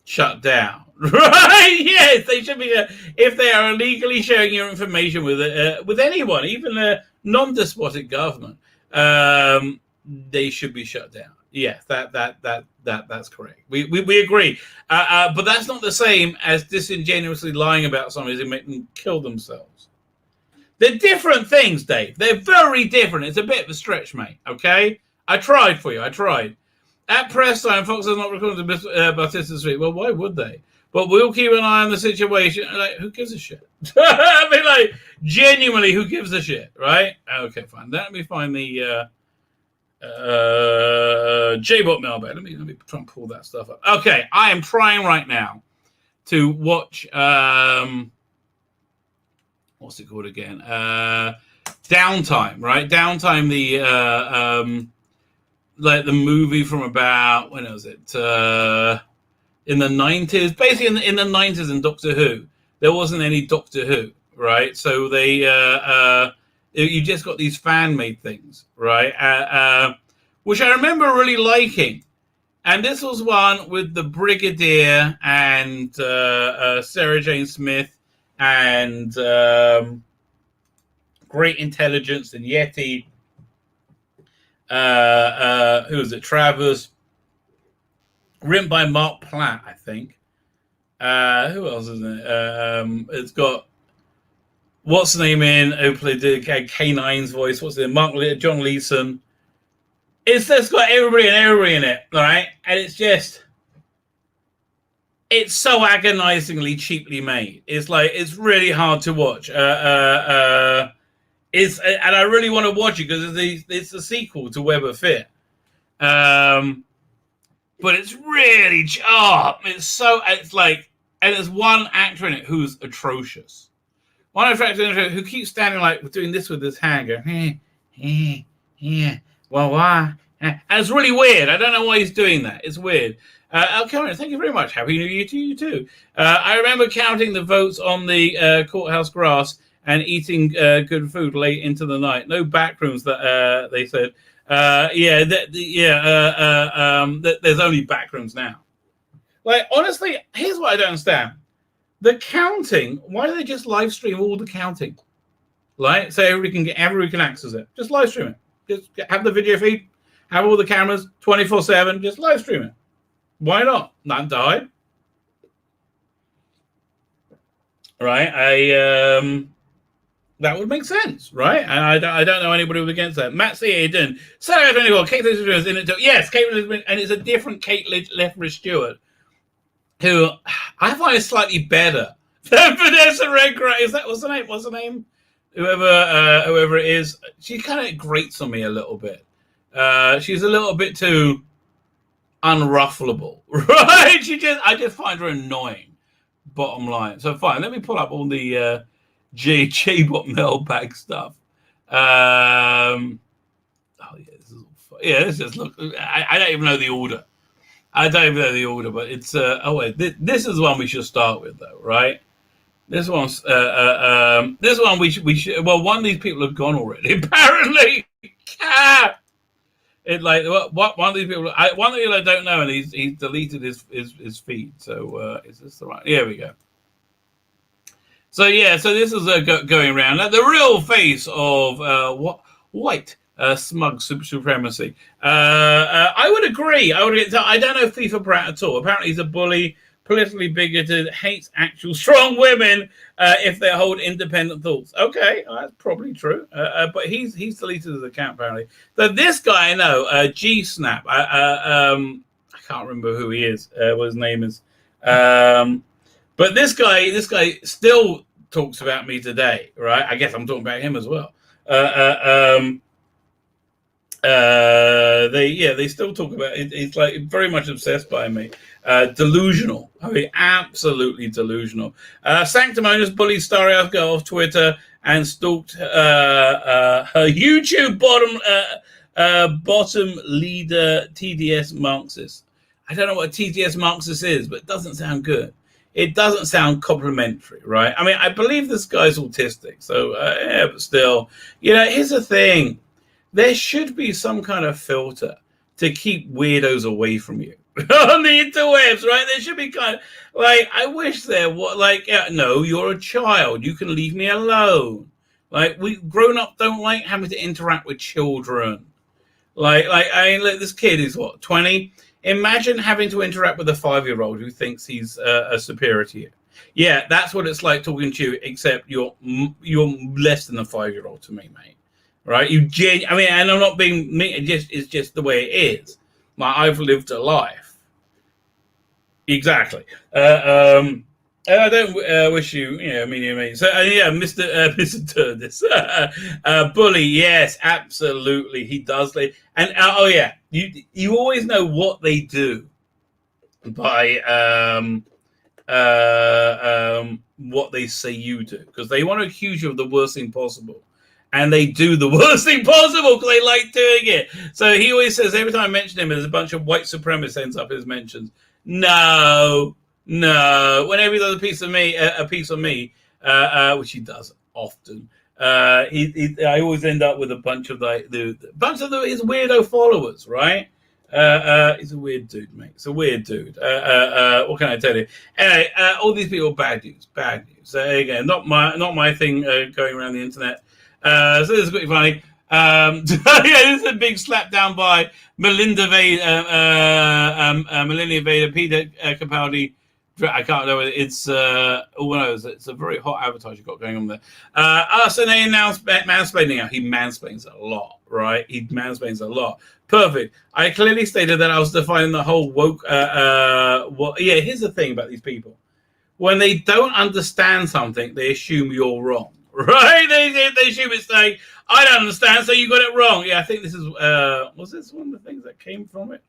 shut down, right? Yes, they should be. If they are illegally sharing your information with anyone, even a non-despotic government, they should be shut down. Yes, that's correct. We agree, but that's not the same as disingenuously lying about somebody to make them kill themselves. They're different things, Dave. They're very different. It's a bit of a stretch, mate. Okay, I tried for you. I tried. At press time, Fox has not recorded Batista Street. Well, why would they? But we'll keep an eye on the situation. Like, who gives a shit? I mean, like, genuinely, who gives a shit, right? Okay, fine. Let me find the J-Bot mailbag. Let me try and pull that stuff up. Okay, I am trying right now to watch what's it called again? Downtime, right? Downtime, the like the movie from about, when was it? In the 90s. Basically in the 90s in Doctor Who, there wasn't any Doctor Who, right? So they you just got these fan-made things, right? Which I remember really liking. And this was one with the Brigadier and Sarah Jane Smith and Great Intelligence and Yeti. Who was it? Travers. Written by Mark Platt, I think. Who else is it? It's got what's the name in who played the K9's voice? What's it? John Leeson. It's just got everybody in it, all right? And it's so agonizingly cheaply made. It's like, it's really hard to watch. And I really want to watch it because it's a sequel to Web of Fear. But it's really, it's like, and there's one actor in it who's atrocious. One actor in it who keeps standing like doing this with his hand, going, well, why? And it's really weird. I don't know why he's doing that. It's weird. Cameron, thank you very much. Happy New Year to you too. I remember counting the votes on the courthouse grass and eating good food late into the night. No backrooms, that they said. There's only backrooms now. Like, honestly, here's what I don't understand. The counting, why do they just live stream all the counting? Right? So everybody can access it. Just live stream it. Just have the video feed, have all the cameras 24/7, just live stream it. Why not? Not died. Right? That would make sense, right? And I don't know anybody who's against that. Matt C. Eden. Saturday 24, Kate Lethbridge is in it too. Yes, Kate Lethbridge, and it's a different Kate Lethbridge Stewart, who I find is slightly better than Vanessa Redgrave. What's the name? Whoever it is, she kind of grates on me a little bit. She's a little bit too unruffleable, right? I just find her annoying. Bottom line. So fine, let me pull up all the J-Bot mailbag stuff. This is all fun. Yeah, let's just look. I don't even know the order. But it's this is one we should start with, though, right? This one's this one we should. Well, one of these people have gone already. Apparently, it like what one of these people. One of the people I don't know, and he's deleted his feed. So is this the right? Here we go. So so this is going around. Now, the real face of white smug supremacy. I would agree. I don't know FIFA Brat at all. Apparently, he's a bully, politically bigoted, hates actual strong women if they hold independent thoughts. Okay, that's probably true. But he's deleted his account apparently. So this guy I know, G Snap. I can't remember who he is. What his name is. But this guy still talks about me today, right? I guess I'm talking about him as well. They still talk about it. It's like very much obsessed by me. Delusional. I mean, absolutely delusional. Sanctimonious bullied Starry-Eyed girl off Twitter and stalked her YouTube bottom leader TDS Marxist. I don't know what a TDS Marxist is, but it doesn't sound good. It doesn't sound complimentary, right? I mean, I believe this guy's autistic, so yeah, but still, here's the thing. There should be some kind of filter to keep weirdos away from you on the interwebs, right? There should be kind of, like, I wish there was, like, no, you're a child. You can leave me alone. Like, we grown-ups don't like having to interact with children. Like, I mean, look, this kid is, 20? Imagine having to interact with a 5-year-old who thinks he's a superior to you. Yeah, that's what it's like talking to you, except you're less than a 5-year-old to me, mate. Right? I mean, and I'm not being mean. It's just the way it is. Like, I've lived a life. Exactly. And I don't wish you, me. So, Mr. Turdis, bully. Yes, absolutely, he does. And you always know what they do by what they say you do, because they want to accuse you of the worst thing possible. And they do the worst thing possible because they like doing it. So he always says, every time I mention him, there's a bunch of white supremacists ends up his mentions. No. Whenever he does a piece of me, which he does often, I always end up with a bunch of his weirdo followers, right? He's a weird dude, mate. It's a weird dude. What can I tell you? Anyway, all these people, bad news. So again, not my thing going around the internet. So this is pretty funny. This is a big slap down by Melinda Vader, Peter Capaldi. I can't know. It's it's a very hot advertising got going on there. So they announced mansplaining now. He mansplains a lot, right? He mansplains a lot. Perfect. I clearly stated that I was defining the whole woke. Here's the thing about these people. When they don't understand something, they assume you're wrong. Right? They assume it's like, I don't understand, so you got it wrong. Yeah, I think this is, was this one of the things that came from it?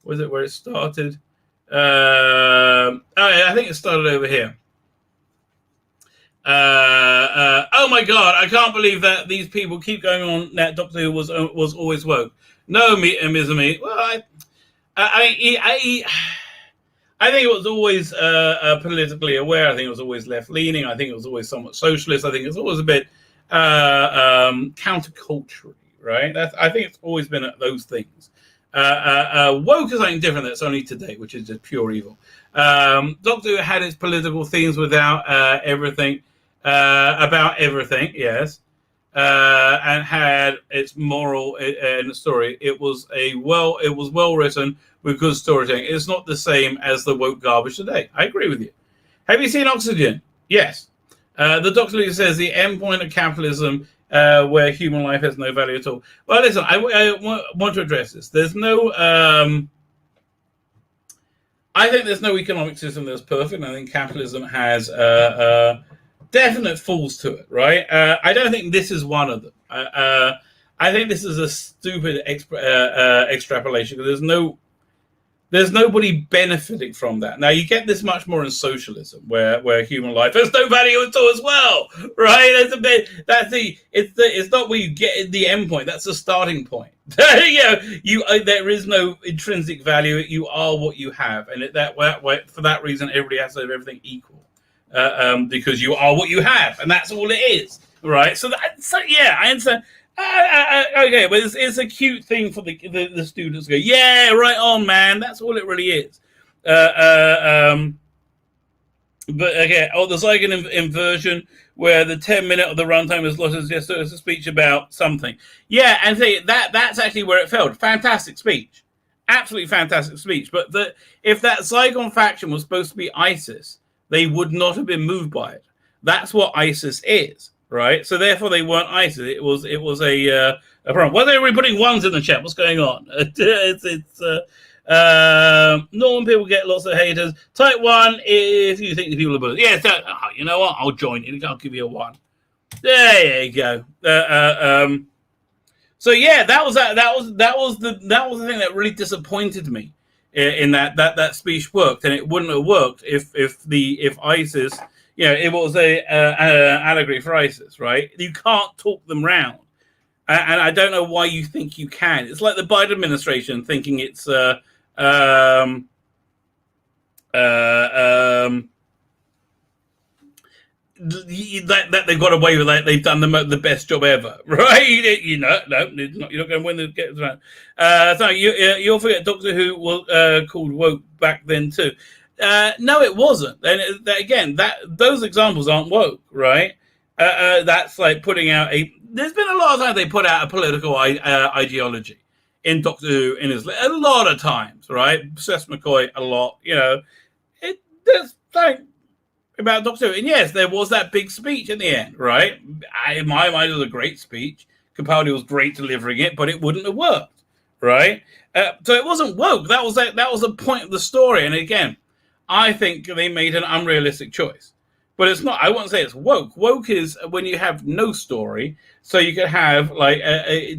Was it where it started? I think it started over here. Oh my God, I can't believe that these people keep going on that Doctor Who was always woke. No, Ms. Me. Well, I think it was always politically aware. I think it was always left-leaning. I think it was always somewhat socialist. I think it's always a bit counterculture, right? I think it's always been those things. Woke is something different that's only today, which is just pure evil. Doctor Who had its political themes without everything, about everything, yes, and had its moral in the story. It was well written with good storytelling. It's not the same as the woke garbage today. I agree with you. Have you seen Oxygen? Yes. The Doctor says the end point of capitalism, where human life has no value at all. Well, listen, I want to address this. There's no, I think there's no economic system that's perfect. I think capitalism has definite flaws to it, right? I don't think this is one of them. I think this is a stupid extrapolation because there's nobody benefiting from that. Now, you get this much more in socialism, where human life has no value at all as well, right? It's not where you get the end point. That's the starting point. There is no intrinsic value. You are what you have, and for that reason, everybody has to have everything equal, because you are what you have, and that's all it is, right? I understand. Okay, but it's a cute thing for the students to go, yeah, right on, man. That's all it really is. But okay, the Zygon inversion, where the 10-minute of the runtime is lost as just a speech about something. Yeah, and say that's actually where it failed. Fantastic speech, absolutely fantastic speech. But if that Zygon faction was supposed to be ISIS, they would not have been moved by it. That's what ISIS is. Right, so therefore they weren't ISIS. It was a problem. Why are we putting ones in the chat? What's going on? Normal people get lots of haters. Type 1 if you think the people are bullies. Yeah, so, you know what? I'll join in. I'll give you a 1. There you go. So yeah, that was the thing that really disappointed me in that speech worked, and it wouldn't have worked if ISIS, it was a allegory for ISIS, right? You can't talk them round, and I don't know why you think you can. It's like the Biden administration thinking it's that they've got away with that, they've done the best job ever, right? No, you're not going to win the get around. So you'll forget Doctor Who was called woke back then too. No, it wasn't. And again, those examples aren't woke, right? That's like putting out there's been a lot of times they put out a political ideology in Doctor Who a lot of times, right? Seth McCoy a lot, there's like about Doctor Who. And yes, there was that big speech in the end, right? In my mind, it was a great speech. Capaldi was great delivering it, but it wouldn't have worked, right? So it wasn't woke. That was the point of the story. And again, I think they made an unrealistic choice. But it's not. I wouldn't say it's woke. Woke is when you have no story. So you could have like a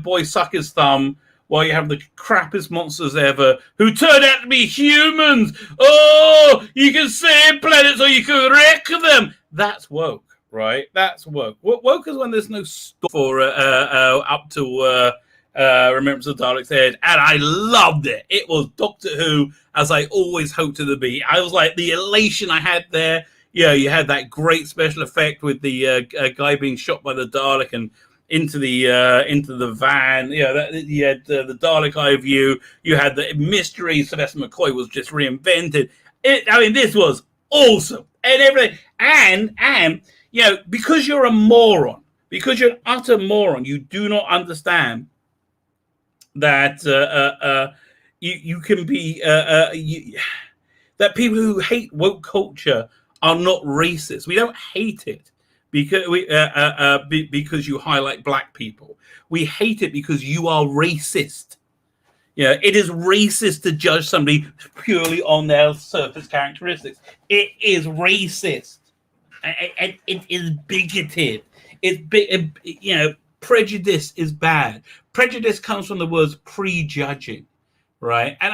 boy suck his thumb while you have the crappiest monsters ever who turn out to be humans. Oh, you can save planets or you can wreck them. That's woke, right? That's woke. Woke is when there's no story for up to Remembrance of Dalek's Head, and I loved it. It was Doctor Who as I always hoped it to be. I was like, the elation I had there. Yeah, you had that great special effect with the guy being shot by the Dalek and into the van. You had the Dalek eye view. You had the mystery. Sylvester McCoy was just reinvented. This was awesome and everything. And because you're a moron, because you're an utter moron, you do not understand that you can be that people who hate woke culture are not racist. We don't hate it because you highlight black people. We hate it because you are racist. It is racist to judge somebody purely on their surface characteristics. It is racist, and it is bigoted. Prejudice is bad. Prejudice comes from the words prejudging, right? And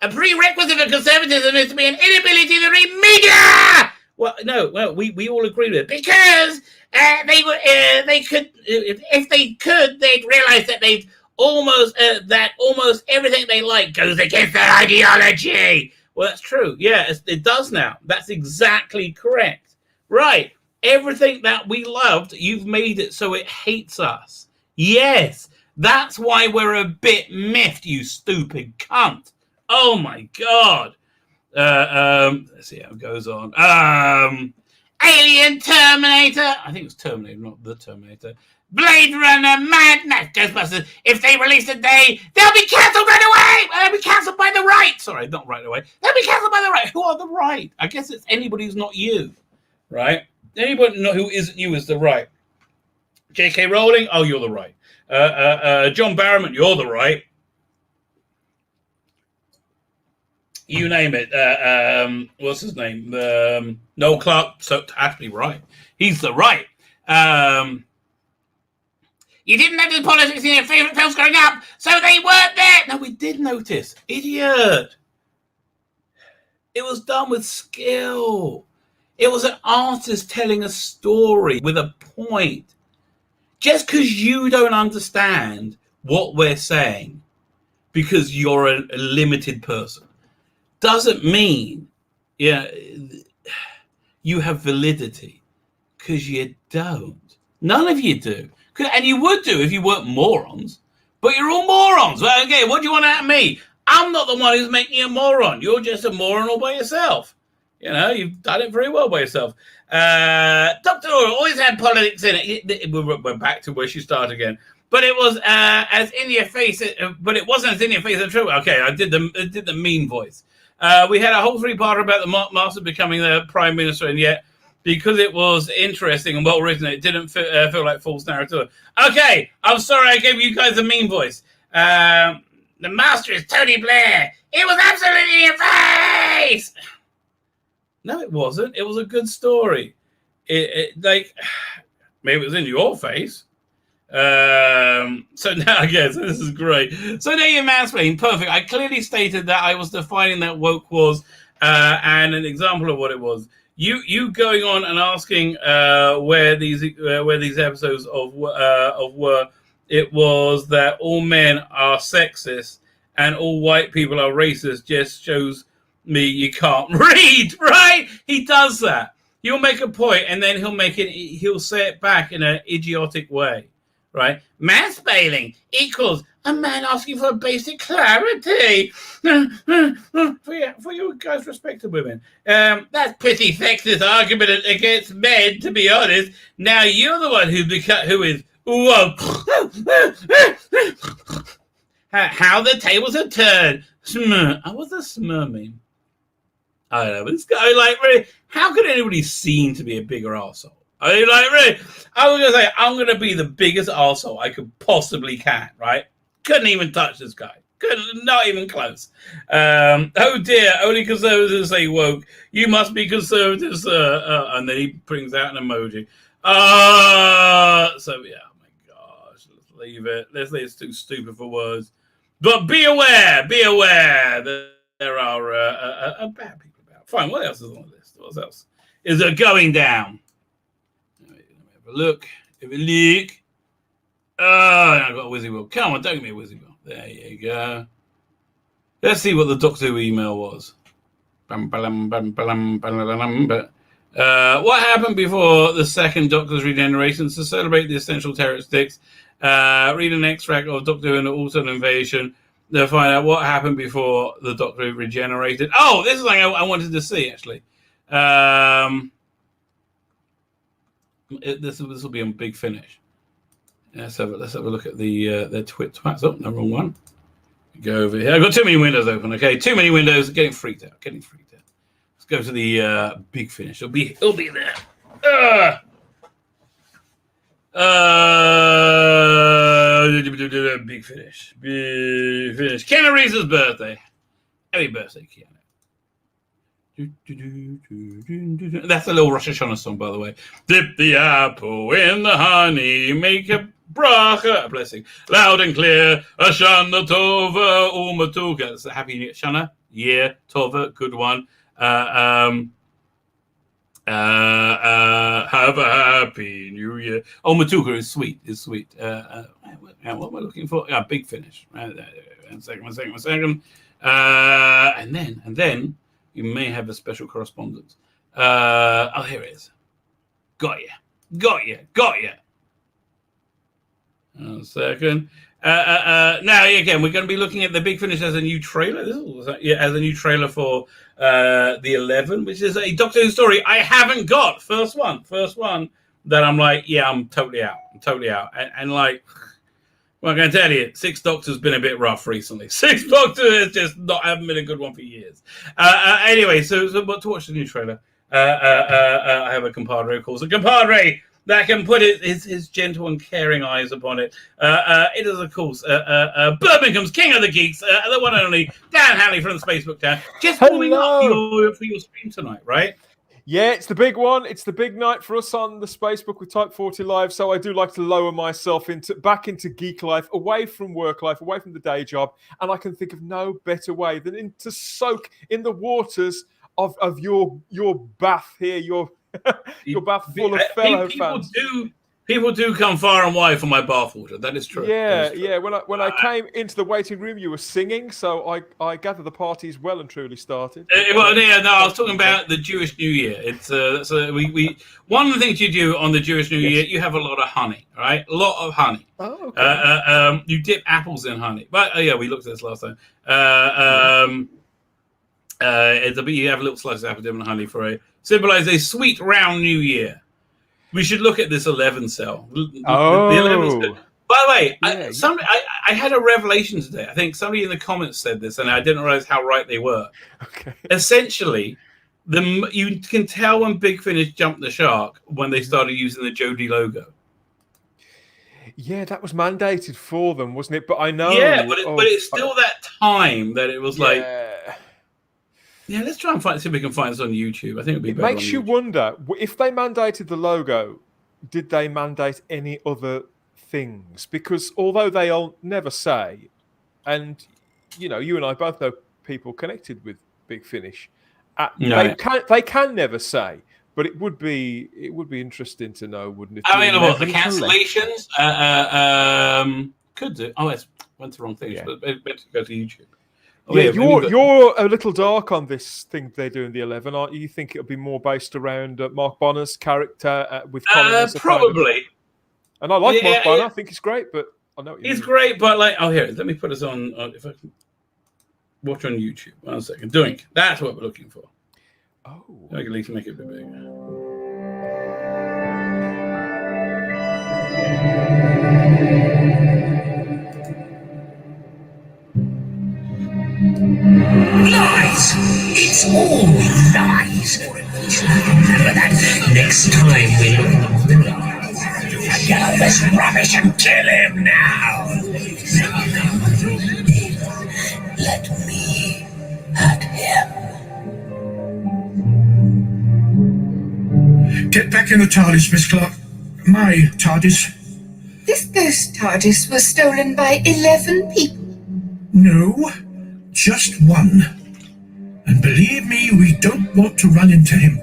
a prerequisite of conservatism is to be an inability to read media. Well, no, we all agree with it because they could, if they could, they'd realize that almost everything they like goes against their ideology. Well, that's true. Yeah, it does now. That's exactly correct. Right. Everything that we loved, you've made it so it hates us. Yes, that's why we're a bit miffed, you stupid cunt. Oh my God. Let's see how it goes on. Alien, Terminator. I think it was Terminator, not the Terminator. Blade Runner, Mad Max, Ghostbusters. If they release today, they'll be cancelled right away. They'll be cancelled by the right. Sorry, not right away. They'll be cancelled by the right. Who are the right? I guess it's anybody who's not you, right? Anybody who isn't you is the right. J.K. Rowling, oh, you're the right. John Barrowman, you're the right. You name it. What's his name? Noel Clark, so actually right. He's the right. You didn't notice politics in your favourite films growing up, so they weren't there. No, we did notice. Idiot. It was done with skill. It was an artist telling a story with a point. Just because you don't understand what we're saying, because you're a limited person, doesn't mean you have validity, because you don't. None of you do. And you would do if you weren't morons. But you're all morons. Well, okay, what do you want out of me? I'm not the one who's making you a moron. You're just a moron all by yourself. You've done it very well by yourself. Dr. Laura always had politics in it. We're back to where she started again. But it was as in your face. But it wasn't as in your face as true. Okay, I did the mean voice. We had a whole three-parter about the master becoming the prime minister, and yet because it was interesting and well written, it didn't feel like false narrative. Okay, I'm sorry I gave you guys a mean voice. The master is Tony Blair. It was absolutely in your face. No, it wasn't. It was a good story. Like, maybe it was in your face. So now I guess this is great. So now you're mansplaining. Perfect. I clearly stated that I was defining that woke was, and an example of what it was. You going on and asking where these episodes of were. It was that all men are sexist and all white people are racist. Just shows me you can't read, right? He does that. He'll make a point and then he'll say it back in an idiotic way, right? Mansplaining equals a man asking for basic clarity. For you guys respected women. That's pretty sexist argument against men, to be honest. Now you're the one who is whoa. How the tables have turned. What's a smur mean? I don't know, but this guy, like, really, how could anybody seem to be a bigger arsehole? I mean, like, really, I was going to say, I'm going to be the biggest arsehole I could possibly can, right? Couldn't even touch this guy. Not even close. Oh dear, only conservatives say woke. You must be conservatives, and then he brings out an emoji. So yeah, oh my gosh, let's leave it. Let's say it's too stupid for words. But be aware that there are bad people about. Fine, what else is on the list? What else is going down? Let me have a look. Oh, I've got a Wizzy Will. Come on, don't give me a Wizzy Will. There you go. Let's see what the Doctor Who email was. What happened before the second Doctor's regeneration? To celebrate the essential terroristics, read an extract of Doctor Who and the Autumn Invasion to find out what happened before the Doctor regenerated. Oh, this is something I wanted to see, actually. This will be a big finish. Let's have a look at their twats. Oh, no, wrong one. Go over here. I've got too many windows open. Okay, too many windows. Getting freaked out. Let's go to the big finish. It'll be there. Big finish. Keanu Reeves' birthday. Happy birthday, Keanu. That's a little Rosh Hashanah song, by the way. Dip the apple in the honey, make a bracha, a blessing, loud and clear. Ashana Tova Umatuka. That's a happy New Shana. Yeah, Tova, good one. Have a happy New Year. Oh, Matuka is sweet. What am I looking for? Yeah, big finish. One second. And then you may have a special correspondence. Here it is. Got you. A second. Now, again, we're going to be looking at the big finish as a new trailer. As a new trailer for the 11, which is a Doctor Who story I haven't got. First one that I'm like, yeah, I'm totally out. And like, well, I'm going to tell you, Sixth Doctor's been a bit rough recently. Sixth Doctor has just haven't been a good one for years. Anyway, so but to watch the new trailer, I have a compadre, of course, that can put his gentle and caring eyes upon it. It is, of course, Birmingham's King of the Geeks, the one and only Dan Hanley from the Spacebook Town. Just warming up for your stream tonight, right? Yeah, it's the big one. It's the big night for us on the Spacebook with Type 40 Live. So I do like to lower myself back into geek life, away from work life, away from the day job. And I can think of no better way than to soak in the waters of your bath here, your bath full of fellow fans. People do come far and wide for my bathwater. That is true. Yeah. When I came into the waiting room, you were singing, so I gather the party's well and truly started. I was talking about the Jewish New Year. It's we one of the things you do on the Jewish New Year, you have a lot of honey, right? A lot of honey. Oh, okay. You dip apples in honey. But we looked at this last time. You have a little slice of apple dip in honey symbolize a sweet round New Year. We should look at this 11 cell. The 11's good. By the way, I had a revelation today. I think somebody in the comments said this, and I didn't realize how right they were. Okay. Essentially, you can tell when Big Finish jumped the shark when they started using the Jodie logo. Yeah, that was mandated for them, wasn't it? But I know. Yeah, but it's still that time that it was like. Yeah, let's try and see if we can find this on YouTube. I think it'd be better. It makes you wonder if they mandated the logo, did they mandate any other things? Because although they'll never say, and you know, you and I both know people connected with Big Finish, they can never say. But it would be interesting to know, wouldn't it? I mean, what the cancellations could do. Oh, I went to the wrong thing. Yeah. But better go to YouTube. Oh, yeah, you're a little dark on this thing they do in the 11, aren't you? You think it'll be more based around Mark Bonner's character with Colin? Probably. And I like Mark Bonner. I think he's great, but I know he's great. But like, here, let me put this on. If I can watch on YouTube, 1 second. That's what we're looking for. Oh, I can at least make it a bit bigger. Lies! It's all lies! Remember that next time we look in the mirror. Get all this rubbish and kill him now! Let me at him. Get back in the TARDIS, Miss Clark. My TARDIS. This ghost TARDIS was stolen by 11 people. No. Just one. And believe me, we don't want to run into him.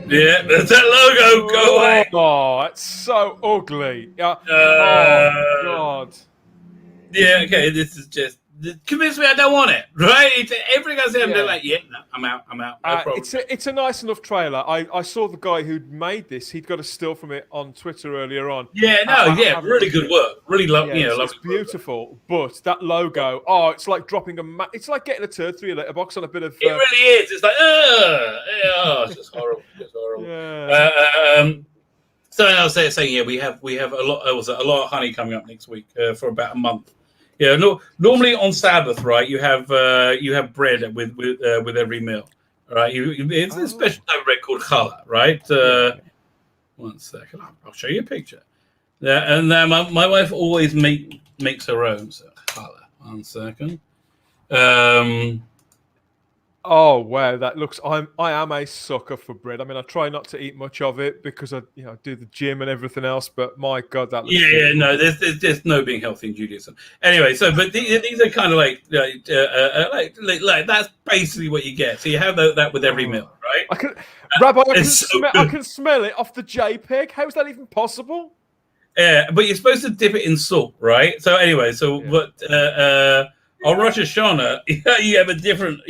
Yeah, there's that logo. Go away. Oh, it's so ugly. Oh, God. Yeah, okay, this is just... Convince me I don't want it, right? Everything I say, they're like, yeah, no, I'm out. No problem. It's a nice enough trailer. I saw the guy who'd made this. He'd got a still from it on Twitter earlier on. Yeah, really good work. Really love, it's beautiful. But that logo, it's like dropping it's like getting a turd through your letterbox on a bit of. It really is. It's like, it's just horrible. It's horrible. Yeah. So I was saying, we have a lot of honey coming up next week for about a month. Yeah, normally on Sabbath, right? You have bread with every meal, right? It's a special type of bread called challah, right? 1 second, I'll show you a picture. Yeah, and my wife always makes her own. So challah. 1 second. Oh wow, that looks. I am a sucker for bread. I mean, I try not to eat much of it because I do the gym and everything else. But my God, that looks no, there's no being healthy in Judaism. Anyway, so but these are kind of like that's basically what you get. So you have that with every meal, right? Rabbi, I can smell it off the JPEG. How is that even possible? Yeah, but you're supposed to dip it in salt, right? So anyway, on Rosh Hashanah, you have a different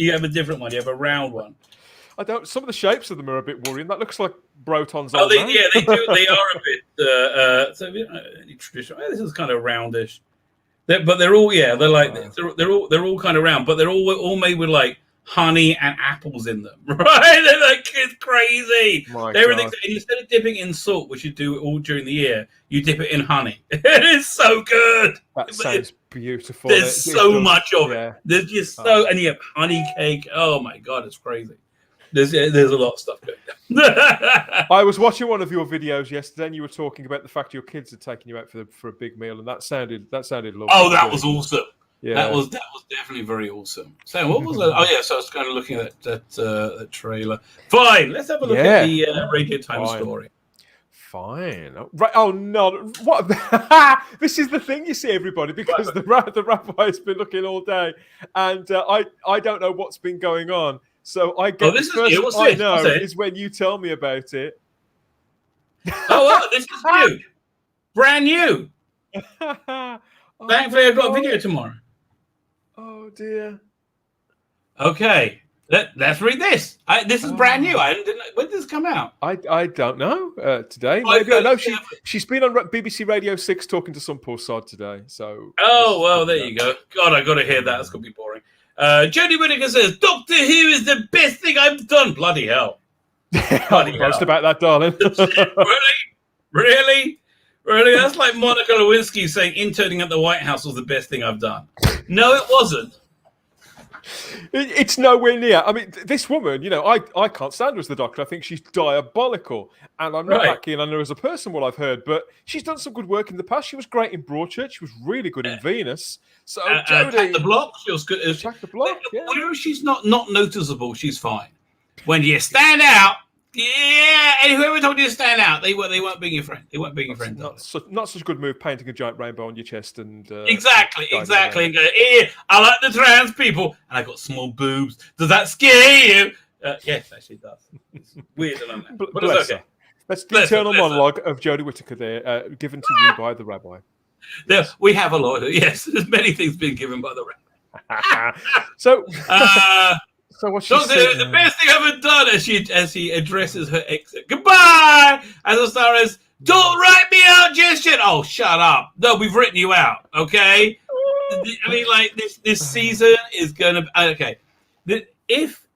one. You have a round one. I don't. Some of the shapes of them are a bit worrying. That looks like Broton's. Oh, they do. They are a bit traditional. This is kind of roundish, but they're all they're like they're all kind of round, but they're all made with like honey and apples in them, right? They're like, it's crazy. Everything. And instead of dipping in salt, which you do all during the year, you dip it in honey. It is so good. That sounds beautiful. There's so much of it. There's just and you have honey cake. Oh my God, it's crazy. There's a lot of stuff going on. I was watching one of your videos yesterday, and you were talking about the fact your kids are taking you out for a big meal, and that sounded lovely. Oh, that was awesome. Yeah, that was definitely very awesome. So what was that? Oh yeah, so I was kind of looking at that trailer. Fine, let's have a look at the Radio Time story. Fine. Right. Oh no! What? This is the thing, you see, everybody, because the rabbi's been looking all day, and I don't know what's been going on. So I get this the first is I know is when you tell me about it. This is new, brand new. Thankfully, I've got a video tomorrow. Oh dear. Okay, let's read this. This is brand new. When did this come out? I don't know. Today, maybe. I know she's been on BBC Radio 6 talking to some poor sod today. So. Oh well, there you go. God, I got to hear that. That's gonna be boring. Jodie Whittaker says Doctor Who is the best thing I've done. Bloody hell. Post about that, darling. Really? Really? That's like Monica Lewinsky saying interning at the White House was the best thing I've done. No, it wasn't. It's nowhere near. I mean, this woman, I can't stand her as the Doctor. I think she's diabolical. And I'm not that keen on her as a person, what I've heard. But she's done some good work in the past. She was great in Broadchurch. She was really good in Venus. So, Jodie... Attack the Block, she was good. Attack the Block, yeah. Whenever she's not noticeable, she's fine. When you stand out, and whoever told you to stand out, they weren't being your friend. They weren't being your friend. Not such a good move, painting a giant rainbow on your chest and exactly. And go, I like the trans people, and I got small boobs. Does that scare you? Yes, actually it does. It's weird, but it's okay. That's the eternal monologue of Jodie Whittaker there, given to you by the Rabbi. There, we have a lot. Yes, there's many things being given by the Rabbi. So. So what the best thing I've ever done as he addresses her exit. Goodbye! As a star as, don't write me out just yet. Oh, shut up. No, we've written you out, okay? I mean, like, this season is going to... Okay. If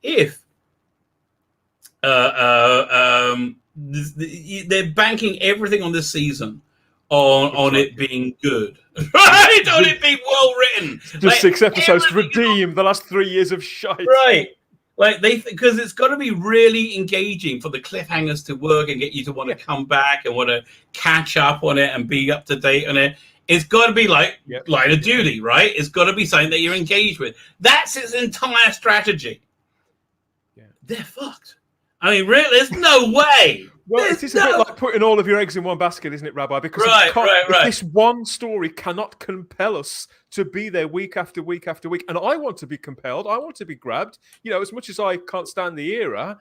they're banking everything on this season on it being good, right? On it being well written. Just 6 episodes to redeem the last 3 years of shite. Right. Like because it's got to be really engaging for the cliffhangers to work and get you to want to come back and want to catch up on it and be up to date on it. It's got to be like Line of Duty, right? It's got to be something that you're engaged with. That's its entire strategy. Yeah. They're fucked. I mean, really, there's no way. Well, it is a bit like putting all of your eggs in one basket, isn't it, Rabbi? Because if this one story cannot compel us to be there week after week after week, and I want to be compelled, I want to be grabbed. As much as I can't stand the era,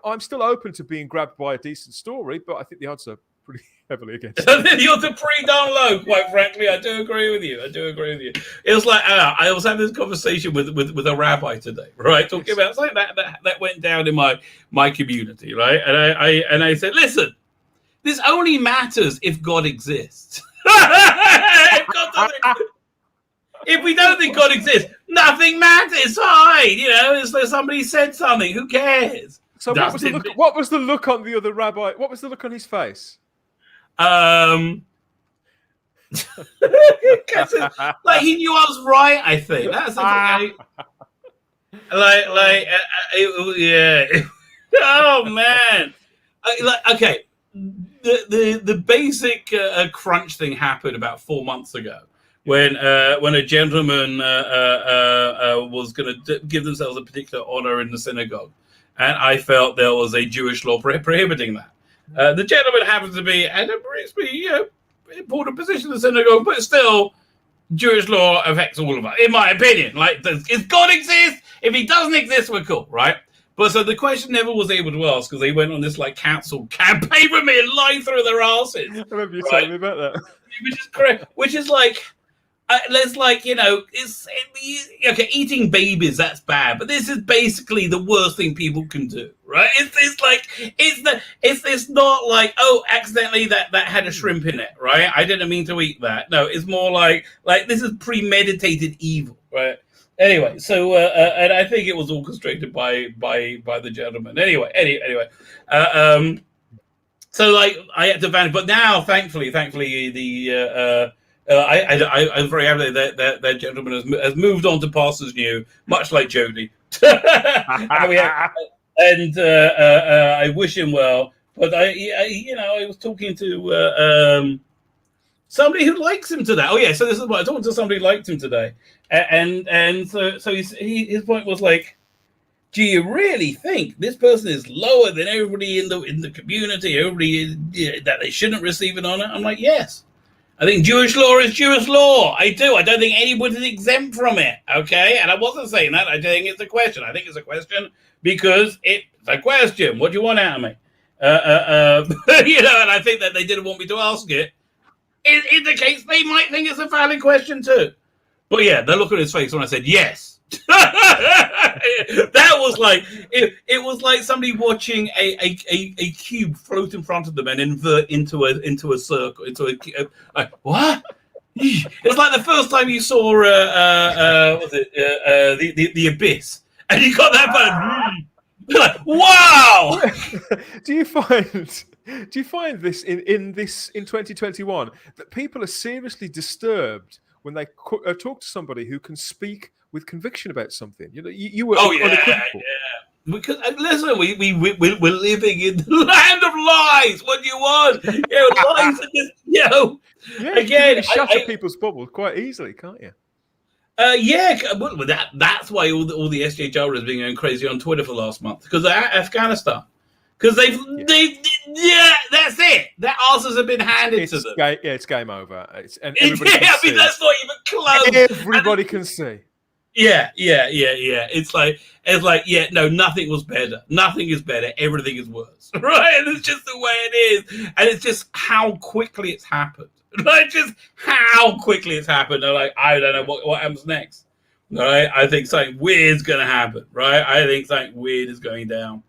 I'm still open to being grabbed by a decent story, but I think the odds are pretty heavily against it. The odds are pretty darn low, quite frankly. I do agree with you. It was like I was having this conversation with a rabbi today, right? Talking about something that went down in my community, right? And I said, listen, this only matters if God exists. If we don't think God exists, nothing matters. It's fine. It's like somebody said something. Who cares? So what was the look on the other rabbi? What was the look on his face? Like he knew I was right. I think that's the thing. Yeah. Oh man. Okay. The basic crunch thing happened about 4 months ago when a gentleman was going to give themselves a particular honor in the synagogue, and I felt there was a Jewish law prohibiting that. The gentleman happens to be at a pretty important position in the synagogue, but still, Jewish law affects all of us, in my opinion. Like, does God exist? If he doesn't exist, we're cool, right? But so the question never was able to ask because they went on this council campaign with me and lied through their asses. I remember you telling me about that. Which is correct. Which is like, okay, eating babies, that's bad, but this is basically the worst thing people can do, right? It's not like, oh, accidentally that had a shrimp in it, right? I didn't mean to eat that. No, it's more like this is premeditated evil, right? Anyway, so and I think it was orchestrated by the gentleman. Anyway, so I had to vanish, but now thankfully the I'm very happy that gentleman has moved on to pastors new, much like Jodie. and I wish him well. But I was talking to somebody who likes him today. Oh yeah, so this is what I talked to somebody who liked him today, and so his point was like, do you really think this person is lower than everybody in the community, everybody that they shouldn't receive an honor? I'm like, yes. I think Jewish law is Jewish law. I do. I don't think anybody's exempt from it. Okay? And I wasn't saying that. I think it's a question. I think it's a question because it's a question. What do you want out of me? And I think that they didn't want me to ask it. In the case, they might think it's a valid question too. But yeah, the look on his face when I said yes. That was like it was like somebody watching a cube float in front of them and invert into a circle, what? It's like the first time you saw the Abyss, and you got that button. Like, wow. Do you find this in 2021 that people are seriously disturbed when they talk to somebody who can speak with conviction about something. You were unequivocal. Yeah. Because listen, we're living in the land of lies. What do you want? Lies are just again. You shatter people's bubbles quite easily, can't you? Well, that's why all the SJW has been going crazy on Twitter for the last month because of Afghanistan. Because that's it. Their answers have been handed to them. It's game over. That's not even close. Everybody can see. Yeah. It's like, no, nothing was better. Nothing is better. Everything is worse. Right? And it's just the way it is. And it's just how quickly it's happened. Like, just how quickly it's happened. They're like, I don't know what happens next. Right? I think something weird's going to happen. Right? I think something weird is going down.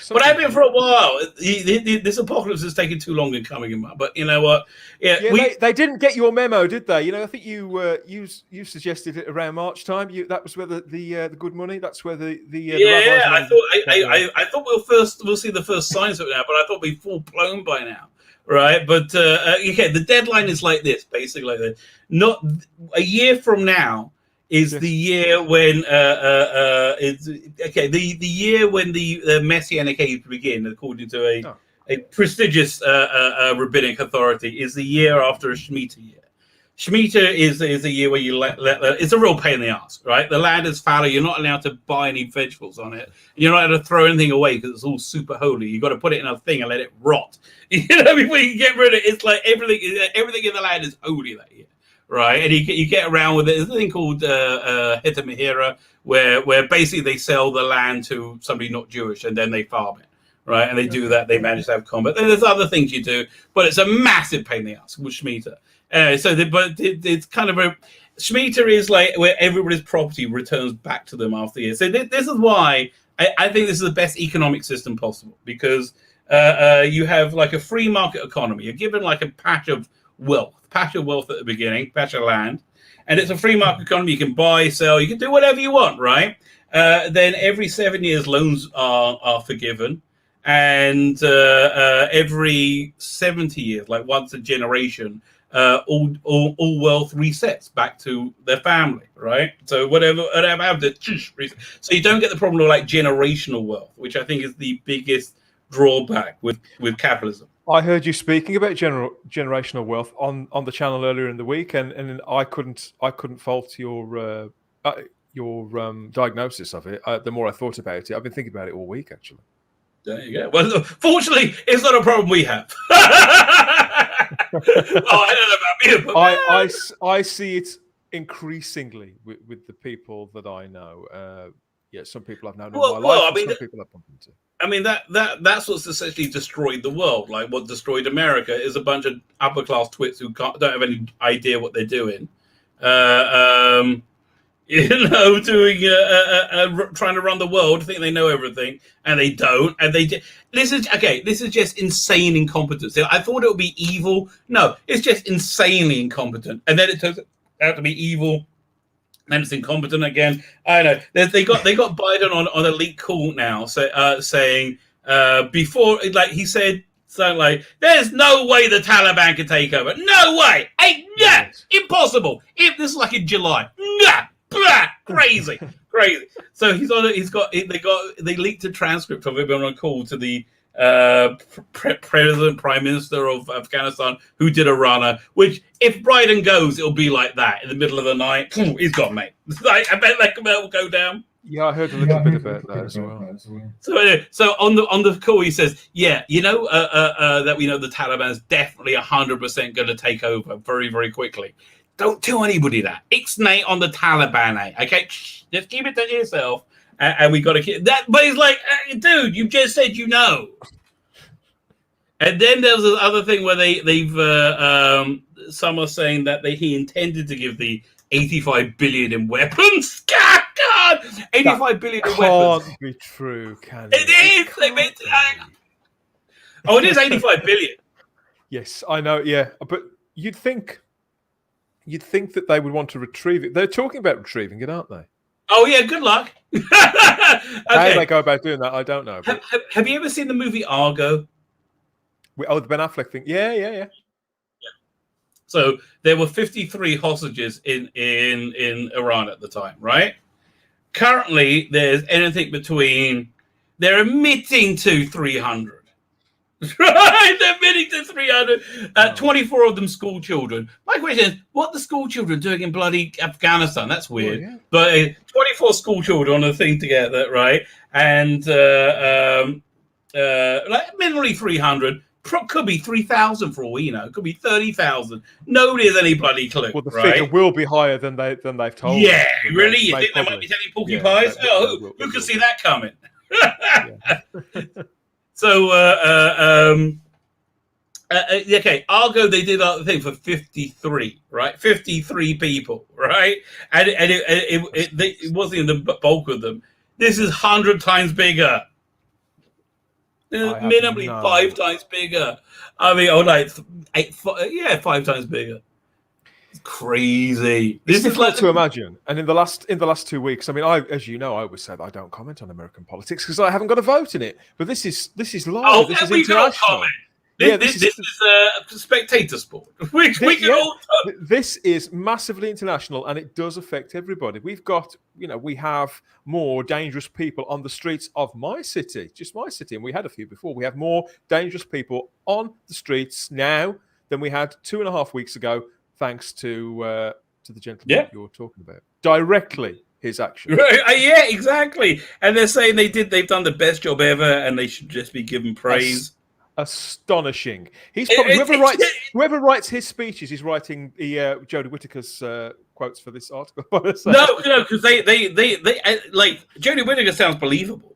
But I've been for a while. This apocalypse is taking too long in coming up. But you know what? They didn't get your memo, did they? I think you suggested it around March time. That was where the good money. That's where the I thought we'll see the first signs of it now, but I thought we'd full blown by now, right? But the deadline is like this, basically like this. Not a year from now. Is the year when the year when the Messianic age begin, according to a prestigious rabbinic authority, is the year after a Shemitah year. Shemitah is a year where you let it's a real pain in the ass, right? The land is fallow. You're not allowed to buy any vegetables on it. You're not allowed to throw anything away because it's all super holy. You've got to put it in a thing and let it rot. Before you get rid of it. It's like everything in the land is holy that year. Right, and you get around with it. There's a thing called Heta Mehira, where basically they sell the land to somebody not Jewish, and then they farm it. Right, and they do that. They manage to have combat. Then there's other things you do, but it's a massive pain in the ass with Shemitah. It's kind of Shemitah is like where everybody's property returns back to them after the year. So this is why I think this is the best economic system possible because you have like a free market economy. You're given like a patch of wealth at the beginning, patch of land, and it's a free market economy. You can buy, sell, you can do whatever you want, right? Then every 7 years, loans are forgiven, and every 70 years, like once a generation, all wealth resets back to their family, right? So whatever happens, so you don't get the problem of like generational wealth, which I think is the biggest drawback with capitalism. I heard you speaking about generational wealth on the channel earlier in the week, and I couldn't fault your diagnosis of it. The more I thought about it, I've been thinking about it all week actually. There you go. Well, fortunately, it's not a problem we have. I don't know about me, but I see it increasingly with the people that I know. Some people I've known in my life. Some people I've bumped into. I mean that's what's essentially destroyed the world. Like what destroyed America is a bunch of upper class twits who don't have any idea what they're doing. Doing trying to run the world, think they know everything, and they don't. And this is just insane incompetence. I thought it would be evil. No, it's just insanely incompetent. And then it turns out to be evil. And it's incompetent again. I know they got Biden on a leaked call now, saying before, like he said something like, "There's no way the Taliban can take over. No way, impossible. If this is like in July, crazy." So they leaked a transcript of him on a call to the prime minister of Afghanistan who did a runner, which if Biden goes, it'll be like that in the middle of the night. He's gone, mate. I bet that will go down. Yeah, I heard a little bit about that as well. So on the call, he says, that we know the Taliban is definitely 100% going to take over very, very quickly. Don't tell anybody that. Ixnay on the Taliban, okay? Just keep it to yourself. And we got to keep that. But he's like, dude, you just said you know. And then there's this other thing where some are saying that he intended to give the 85 billion in weapons. God, 85 billion in weapons. Can't be true, can it? It is. They meant to. It is 85 billion. Yes, I know. Yeah, but you'd think that they would want to retrieve it. They're talking about retrieving it, aren't they? Oh yeah, good luck. Okay. How they go about doing that, I don't know. Have you ever seen the movie Argo? The Ben Affleck thing. Yeah. So there were 53 hostages in Iran at the time, right? Currently, there's anything between, they're admitting to 300. Right? They're admitting to 300. 24 of them school children. My question is, what are the school children doing in bloody Afghanistan? That's weird. Oh, yeah. But 24 school children on a thing together, right? And like minimally 300. Could be 3,000 for all we know. Could be 30,000. Nobody has any bloody clue. Well, the right? figure will be higher than they've told. Yeah, really? You think they might be telling porky pies? Who could see that coming? So, okay, Argo, they did the thing for 53, right? 53 people, right? And it wasn't even the bulk of them. This is 100 times bigger. Minimally 5 times bigger. I mean, or like 5 times bigger. It's crazy. This is like to imagine. And in the last 2 weeks, I mean, as you know, I always say that I don't comment on American politics because I haven't got a vote in it. But this is live. Oh, this is we international. got comment. This is a spectator sport. This is massively international, and it does affect everybody. We have more dangerous people on the streets of my city, just my city, and we had a few before. We have more dangerous people on the streets now than we had 2.5 weeks ago, thanks to the gentleman you were talking about. Directly his action. Right. Yeah, exactly. And they're saying they've done the best job ever, and they should just be given praise. Astonishing. He's probably whoever writes his speeches is writing the Jodie Whittaker's quotes for this article. No, because they like Jodie Whittaker sounds believable.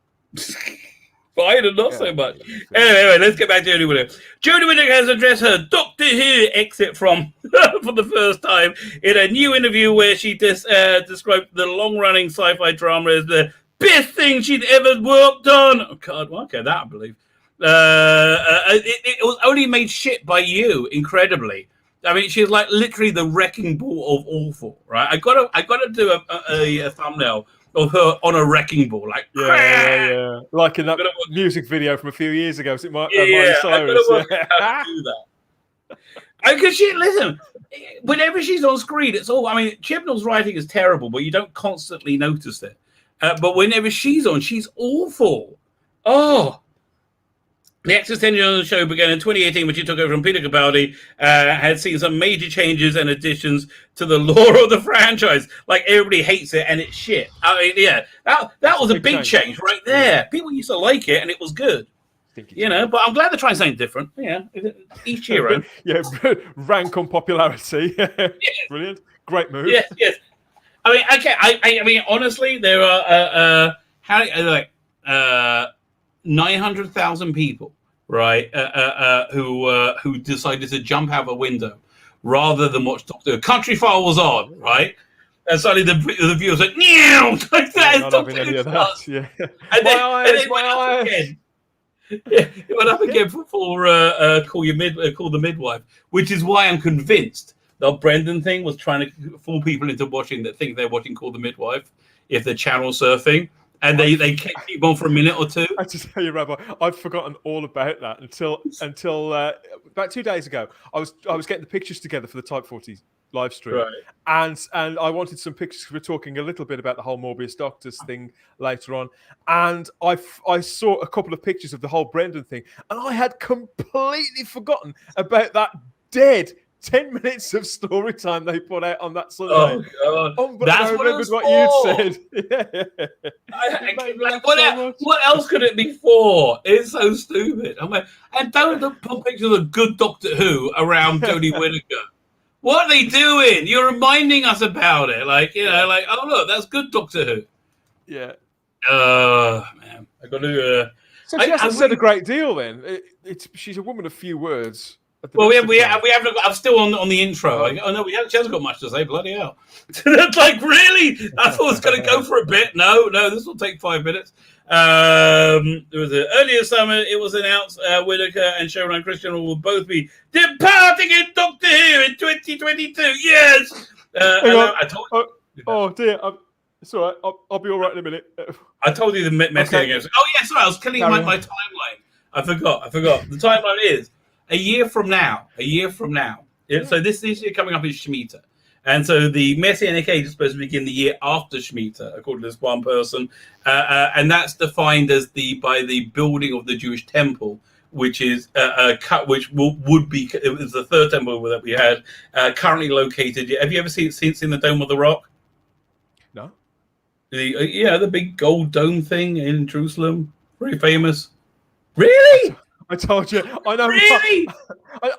Biden not so much. Anyway, let's get back to Jodie Whittaker. Jodie Whittaker has addressed her Doctor Who exit from for the first time in a new interview where she described the long-running sci-fi drama as the best thing she'd ever worked on. Oh God, well, okay, that I believe. It was only made shit by you, incredibly. I mean, she's like literally the wrecking ball of awful, right? I gotta do a thumbnail of her on a wrecking ball, like like in that music video from a few years ago. Is it Miley Cyrus? I gotta work out how to do that. Because listen, whenever she's on screen, it's all. I mean, Chibnall's writing is terrible, but you don't constantly notice it. But whenever she's on, she's awful. Oh. The actress tenure on the show began in 2018 when she took over from Peter Capaldi, had seen some major changes and additions to the lore of the franchise. Like, everybody hates it and it's shit. I mean, yeah, that was a big change right there. Yeah. People used to like it and it was good. But I'm glad they're trying something different. Yeah, each hero. Rank on popularity. Yes. Brilliant. Great move. Yes. I mean, okay, I mean, honestly, there are 900,000 people, right, who decided to jump out a window rather than watch Doctor Who. Country File was on, right? And suddenly the viewers like, "Meow!" Like that is Doctor Who. Yeah. And then went up again. Yeah, it went up again for Call the Midwife, which is why I'm convinced the Brendan thing was trying to fool people into watching that think they're watching Call the Midwife if they're channel surfing. And they keep on for a minute or two. I just tell you, Rabbi, I'd forgotten all about that until about 2 days ago. I was getting the pictures together for the Type 40 live stream, right. and I wanted some pictures. We're talking a little bit about the whole Morbius Doctors thing later on, and I saw a couple of pictures of the whole Brendan thing, and I had completely forgotten about that dead 10 minutes of story time they put out on that Sunday. Oh, God. But I remembered what you'd said. What else could it be for? It's so stupid. I'm like, and don't put pictures of good Doctor Who around Jodie Whittaker. What are they doing? You're reminding us about it. Like, like, oh, look, that's good Doctor Who. Yeah. Man. I got to... So she hasn't said a great deal then. She's a woman of few words. Well, we haven't. I'm still on the intro. She hasn't got much to say. Bloody hell! That's like, really? I thought it was going to go for a bit. No, this will take 5 minutes. There was an earlier summer. It was announced Whittaker and Shomron Christian will both be departing in Doctor Who in 2022. Yes. I told you. Oh dear. It's all right. I'll be all right in a minute. I told you the message. Okay. Oh yes, I was telling you my timeline. I forgot. The timeline is. A year from now, So this year coming up is Shemitah. And so the Messianic age is supposed to begin the year after Shemitah, according to this one person. And that's defined as by the building of the Jewish temple, which is would be, it was the third temple that we had, currently located. Have you ever seen the Dome of the Rock? No. The big gold dome thing in Jerusalem, very famous. Really? I told you. I know. Really?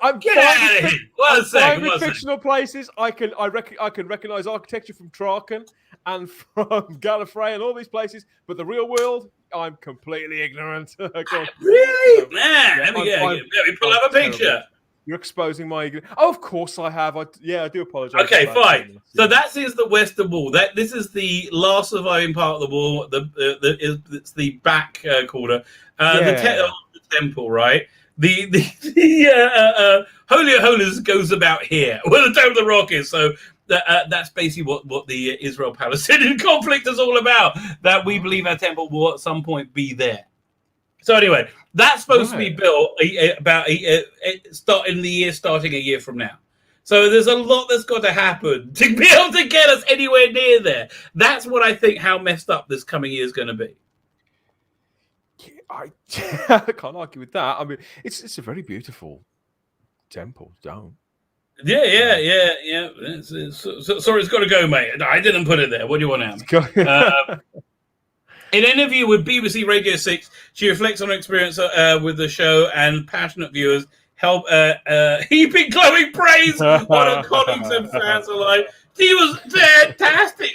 I'm Get out of here! One second. Fictional places. I can recognize architecture from Traken and from Gallifrey and all these places, but the real world, I'm completely ignorant. Really? Man, let me pull up a picture. You're exposing my ignorance. Oh, of course I have. I do apologize. Okay, fine. So that is the Western Wall. This is the last surviving part of the wall. It's the back corner. The temple, right? The Holy of Holies goes about here, where the Dome of the Rock is. So that's basically what the Israel-Palestinian conflict is all about. That we believe our temple will at some point be there. So anyway, that's supposed to be built starting a year from now. So there's a lot that's got to happen to be able to get us anywhere near there. That's what I think how messed up this coming year is going to be. I can't argue with that. I mean, it's a very beautiful temple dome. Yeah. Sorry, it's got to go, mate. I didn't put it there. What do you want now? In an interview with BBC Radio 6, she reflects on her experience with the show, and passionate viewers help heaping glowing praise on her colleagues and fans alike. She was fantastic.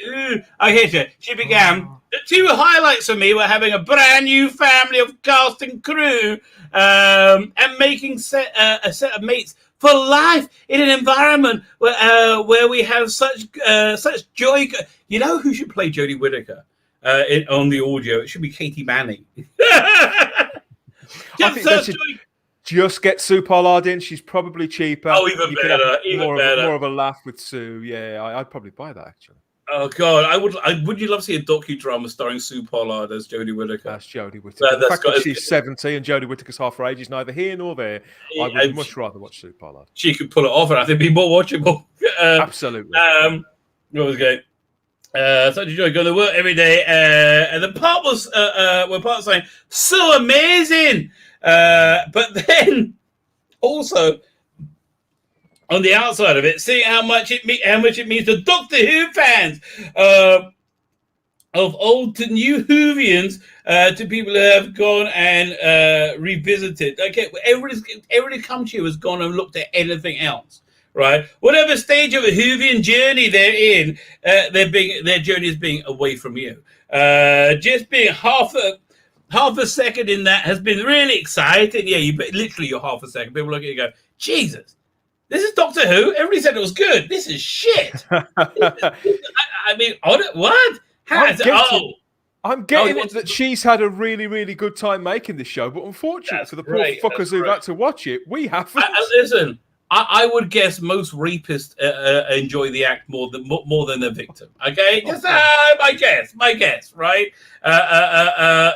I hear you. She began. The two highlights for me were having a brand new family of cast and crew and making a set of mates for life in an environment where we have such joy. You know who should play Jodie Whittaker on the audio? It should be Katie Manning. I think they should just get Sue Pollard in. She's probably cheaper. Oh, even better. More of a laugh with Sue. Yeah, I'd probably buy that actually. Oh God, would you love to see a docudrama starring Sue Pollard as Jodie Whittaker? That's Jodie Whittaker. The fact that she's 70 and Jodie Whittaker's half her age is neither here nor there. I would much rather watch Sue Pollard. She could pull it off, and I think it'd be more watchable. Absolutely. What was great? Such a joy going to work every day, and the part was saying so amazing, but then also. On the outside of it, seeing how much it means to Doctor Who fans, of old to new Whovians, to people who have gone and revisited. Okay, everybody comes here has gone and looked at anything else, right? Whatever stage of a Whovian journey they're in, their journey is being away from you. Just being half a second in that has been really exciting. Yeah, you're half a second. People look at you and go, Jesus. This is Doctor Who. Everybody said it was good. This is shit. I mean, what? I'm getting that she's had a really, really good time making this show, but unfortunately for the poor fuckers who've had to watch it, we haven't. Listen, I would guess most rapists enjoy the act more than the victim. Okay, just my guess, right? The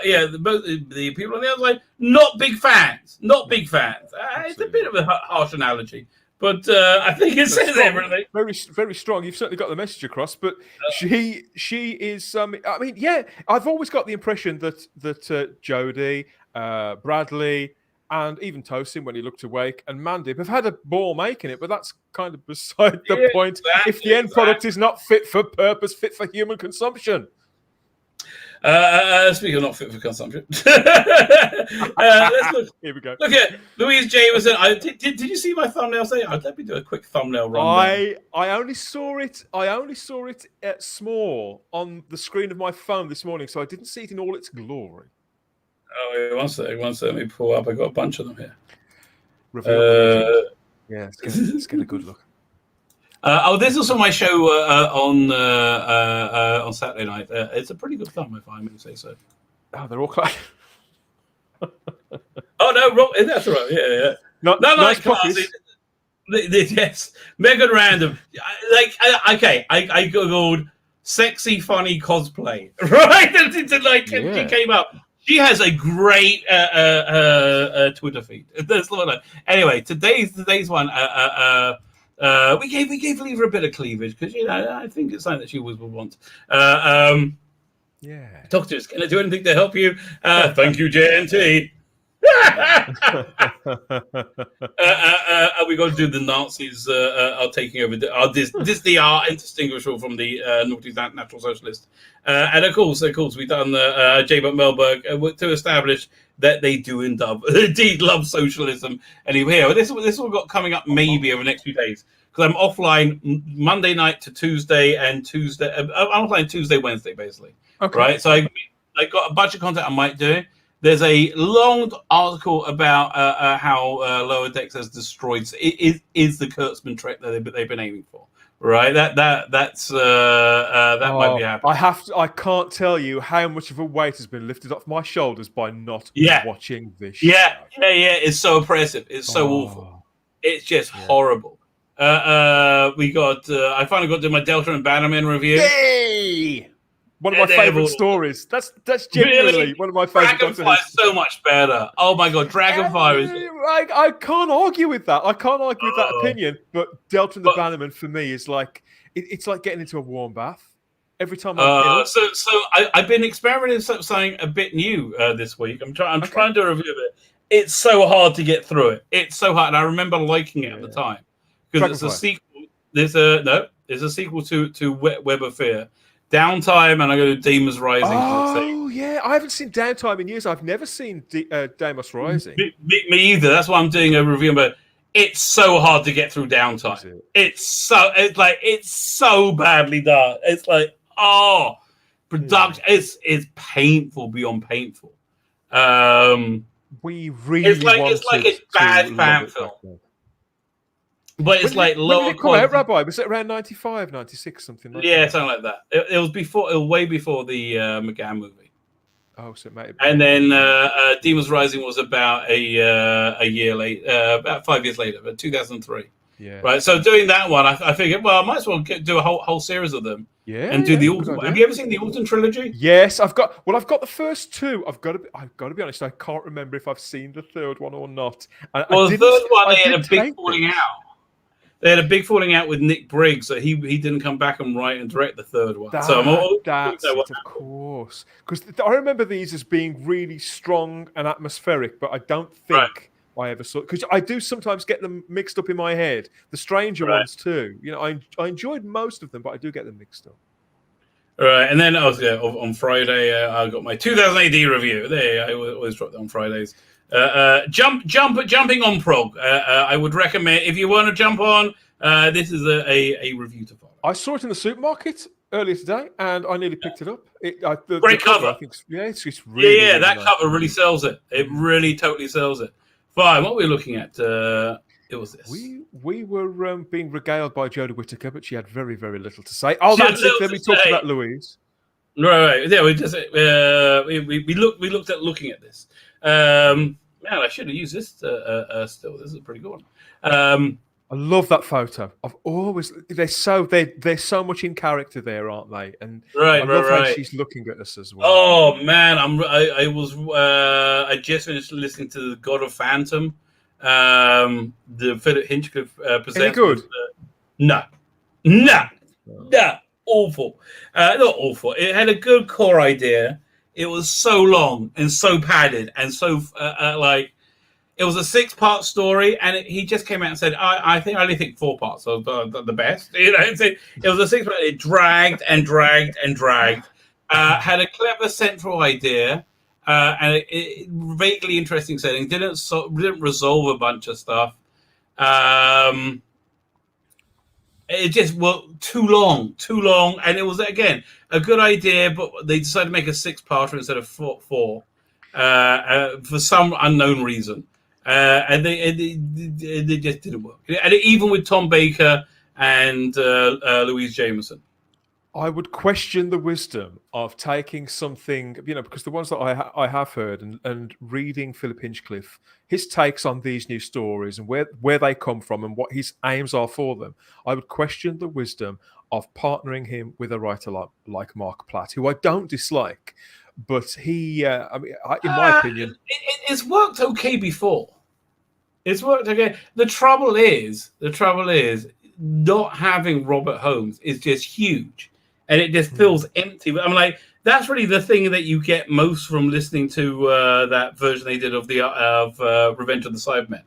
people on the other side, not big fans. It's a bit of a harsh analogy. But I think it says everything. Very, very strong. You've certainly got the message across. But she is. I mean, yeah. I've always got the impression that Jodie, Bradley, and even Tosin, when he looked awake, and Mandip have had a ball making it. But that's kind of beside the point. If the end product is not fit for purpose, fit for human consumption. Speaking of not fit for consumption, let's look. Here we go. Look at Louise Jameson. Did you see my thumbnail? Let me do a quick thumbnail run. I only saw it at small on the screen of my phone this morning, so I didn't see it in all its glory. Oh, wait, one sec. Let me pull up. I got a bunch of them here. Yeah, let's get a good look. There's also my show on Saturday night. It's a pretty good film, if I may say so. Oh, they're all quite. Oh no, that's all right. Yeah. Nice copies. Yes, Megan Random. I googled sexy funny cosplay, right? She came up. She has a great Twitter feed. Anyway, today's one. We gave Lever a bit of cleavage because I think it's something that she always would want. Yeah. Doctors, can I do anything to help you? Thank you, JNT. We got to do the Nazis are taking over. Disney are indistinguishable from the naughty National Socialists. And of course, we've done J. Buck Melberg to establish that they do indeed love socialism. And here, this will got coming up maybe over the next few days because I'm offline Monday night to Tuesday and Tuesday. I'm offline Tuesday, Wednesday, basically. Okay. Right. So I got a bunch of content I might do. There's a long article about how Lower Decks has destroyed. It is the Kurtzman trick that they've been aiming for, right? That might be happening. I can't tell you how much of a weight has been lifted off my shoulders by not watching this. Yeah. It's so oppressive. It's so awful. It's just horrible. We got. I finally got to do my Delta and Bannerman review. Yay! One of my favorite stories. That's genuinely one of my favorite. Dragonfire is so much better. Oh my god, Dragonfire is. I can't argue with that. I can't argue with that opinion. But Delta and the Bannerman for me is like it's like getting into a warm bath every time. I've been experimenting with something a bit new this week. I'm trying to review it. It's so hard to get through it. It's so hard, and I remember liking it at the time because it's a sequel. There's a sequel to Web of Fear. Downtime, and I'm going to do Demon's Rising. Oh, yeah. I haven't seen Downtime in years. I've never seen Demon's Rising. Me either. That's why I'm doing a review. But it's so hard to get through Downtime. It's so badly done. It's like, production. It's painful beyond painful. We really it's like a bad fan film. But it's like lower. When did it come out, Rabbi? Was it around 95, 96, something like that? Yeah, something like that. It was before. It was way before the McGann movie. Oh, so it might have And been. then Demons Rising was about a year late, about 5 years later, but 2003. Yeah. Right. So doing that one, I figured, well, I might as well do a whole series of them. Yeah. And do the Alton. Have you ever seen the Alton trilogy? Yes, I've got the first two. I've got to be honest. I can't remember if I've seen the third one or not. The third one they had a big falling out. They had a big falling out with Nick Briggs, so he didn't come back and write and direct the third one. That's it, of course. Because I remember these as being really strong and atmospheric, but I don't think I ever saw. Because I do sometimes get them mixed up in my head. The Stranger ones too. You know, I enjoyed most of them, but I do get them mixed up. All right, and then on Friday I got my 2000 AD review. I always drop that on Fridays. Jumping on prog. I would recommend if you want to jump on. This is a review to follow. I saw it in the supermarket earlier today, and I nearly picked it up. Great cover. I think it's really really that nice. cover really sells it. It really totally sells it. Fine. What were we looking at? It was this. We were being regaled by Jodie Whittaker, but she had very very little to say. Oh, that's it. Then we talked about Louise. Right. Yeah, we just we looked at looking at this. Man, I should have used this still. This is a pretty good one. I love that photo. I've always they're so much in character there, aren't they? And I love how she's looking at us as well. Oh man, I just finished listening to the God of Phantom, the Philip Hinchcliffe presents. Any good? No, awful. Not awful. It had a good core idea. It was so long and so padded and so it was a 6-part story, and he just came out and said, I only think 4 parts are the best. You know, it was a 6-part. It dragged and dragged and dragged. Had a clever central idea and it vaguely interesting setting. Didn't resolve a bunch of stuff. It just too long, and it was again a good idea, but they decided to make a 6-parter instead of 4 for some unknown reason, and they just didn't work. And even with Tom Baker and Louise Jameson, I would question the wisdom of taking something, because the ones that I have heard and reading Philip Hinchcliffe, his takes on these new stories and where they come from and what his aims are for them, I would question the wisdom of partnering him with a writer like Mark Platt, who I don't dislike, but he, in my opinion, it's worked okay before. It's worked okay. The trouble is, not having Robert Holmes is just huge, and it just feels empty. I'm like, that's really the thing that you get most from listening to that version they did of Revenge of the Cybermen.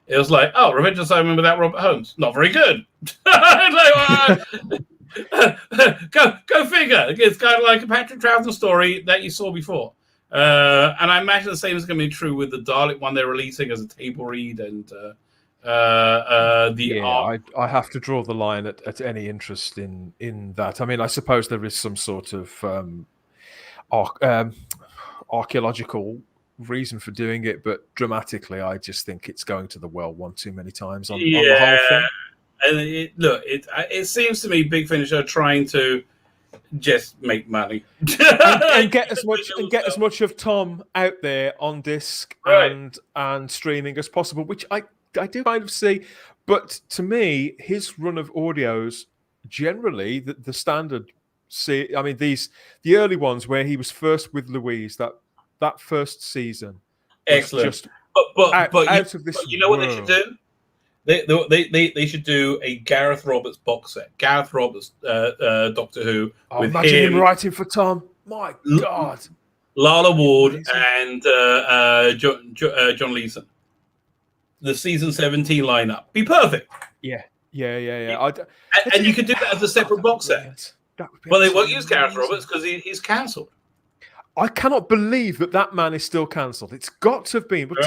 It was like, oh, Revenge of the Cybermen without Robert Holmes, not very good. Like, go figure. It's kind of like a Patrick Troughton story that you saw before. And I imagine the same is going to be true with the Dalek one they're releasing as a table read, and I have to draw the line at any interest in that. I mean, I suppose there is some sort of archaeological reason for doing it, but dramatically, I just think it's going to the well one too many times on the whole thing. And it seems to me Big Finish are trying to just make money and get as much of Tom out there on disc and streaming as possible, which I do kind of see. But to me, his run of audios generally the standard. I mean, the early ones where he was first with Louise, that first season, excellent. Just but out of this. You know what they should do? They should do a Gareth Roberts box set. Gareth Roberts, Doctor Who. With imagine him writing for Tom. My God. Lala Ward and John Leeson. The season 17 lineup. Be perfect. Yeah. And you could do that as a separate box set. Well, they won't use Gareth Roberts because he's cancelled. I cannot believe that man is still cancelled. It's got to have been. But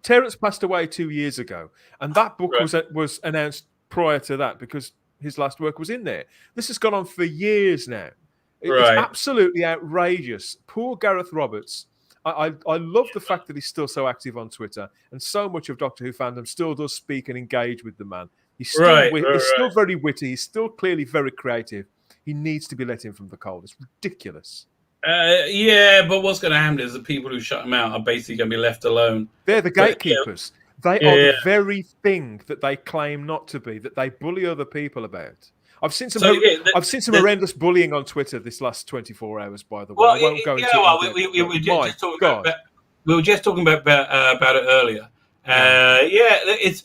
Terence passed away 2 years ago, and that book was announced prior to that because his last work was in there. This has gone on for years now. It's absolutely outrageous. Poor Gareth Roberts. I love the fact that he's still so active on Twitter, and so much of Doctor Who fandom still does speak and engage with the man. He's still he's still very witty. He's still clearly very creative. He needs to be let in from the cold. It's ridiculous. But what's going to happen is the people who shut him out are basically going to be left alone. They're the gatekeepers. They are the very thing that they claim not to be, that they bully other people about. I've seen some horrendous bullying on Twitter this last 24 hours, by the way. I won't go into it. We were just talking about it earlier. It's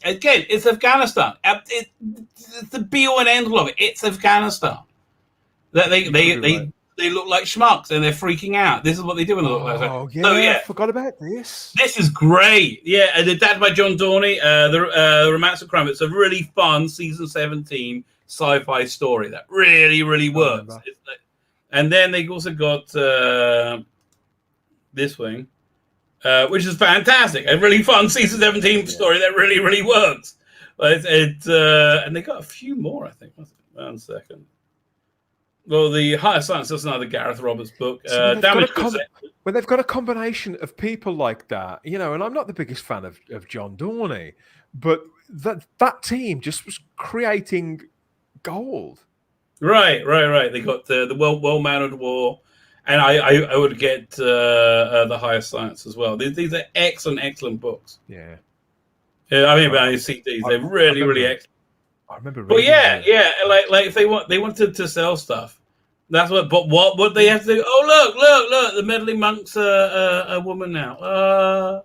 Afghanistan. It's the be-all and end-all of it. It's Afghanistan. That they look like schmucks and they're freaking out. This is what they do when they look like that. I forgot about this. This is great. Yeah, and the Dad by John Dorney, the Romance of Crime. It's a really fun season 17 sci-fi story that really, really works. And then they also got this wing, which is fantastic. A really fun season 17 story that really, really works. And they got a few more, I think. 1 second. Well, the Higher Science is another Gareth Roberts book. When they've got a combination of people like that, and I'm not the biggest fan of John Dorney, but that team just was creating gold. Right. They got the Well-Mannered War, and I would get the Higher Science as well. These are excellent books. Yeah. I mean, about CDs, they're really excellent. I remember. Well, like if they wanted to sell stuff, that's what. But what they have to do? Oh, look! The meddling monk's a woman now.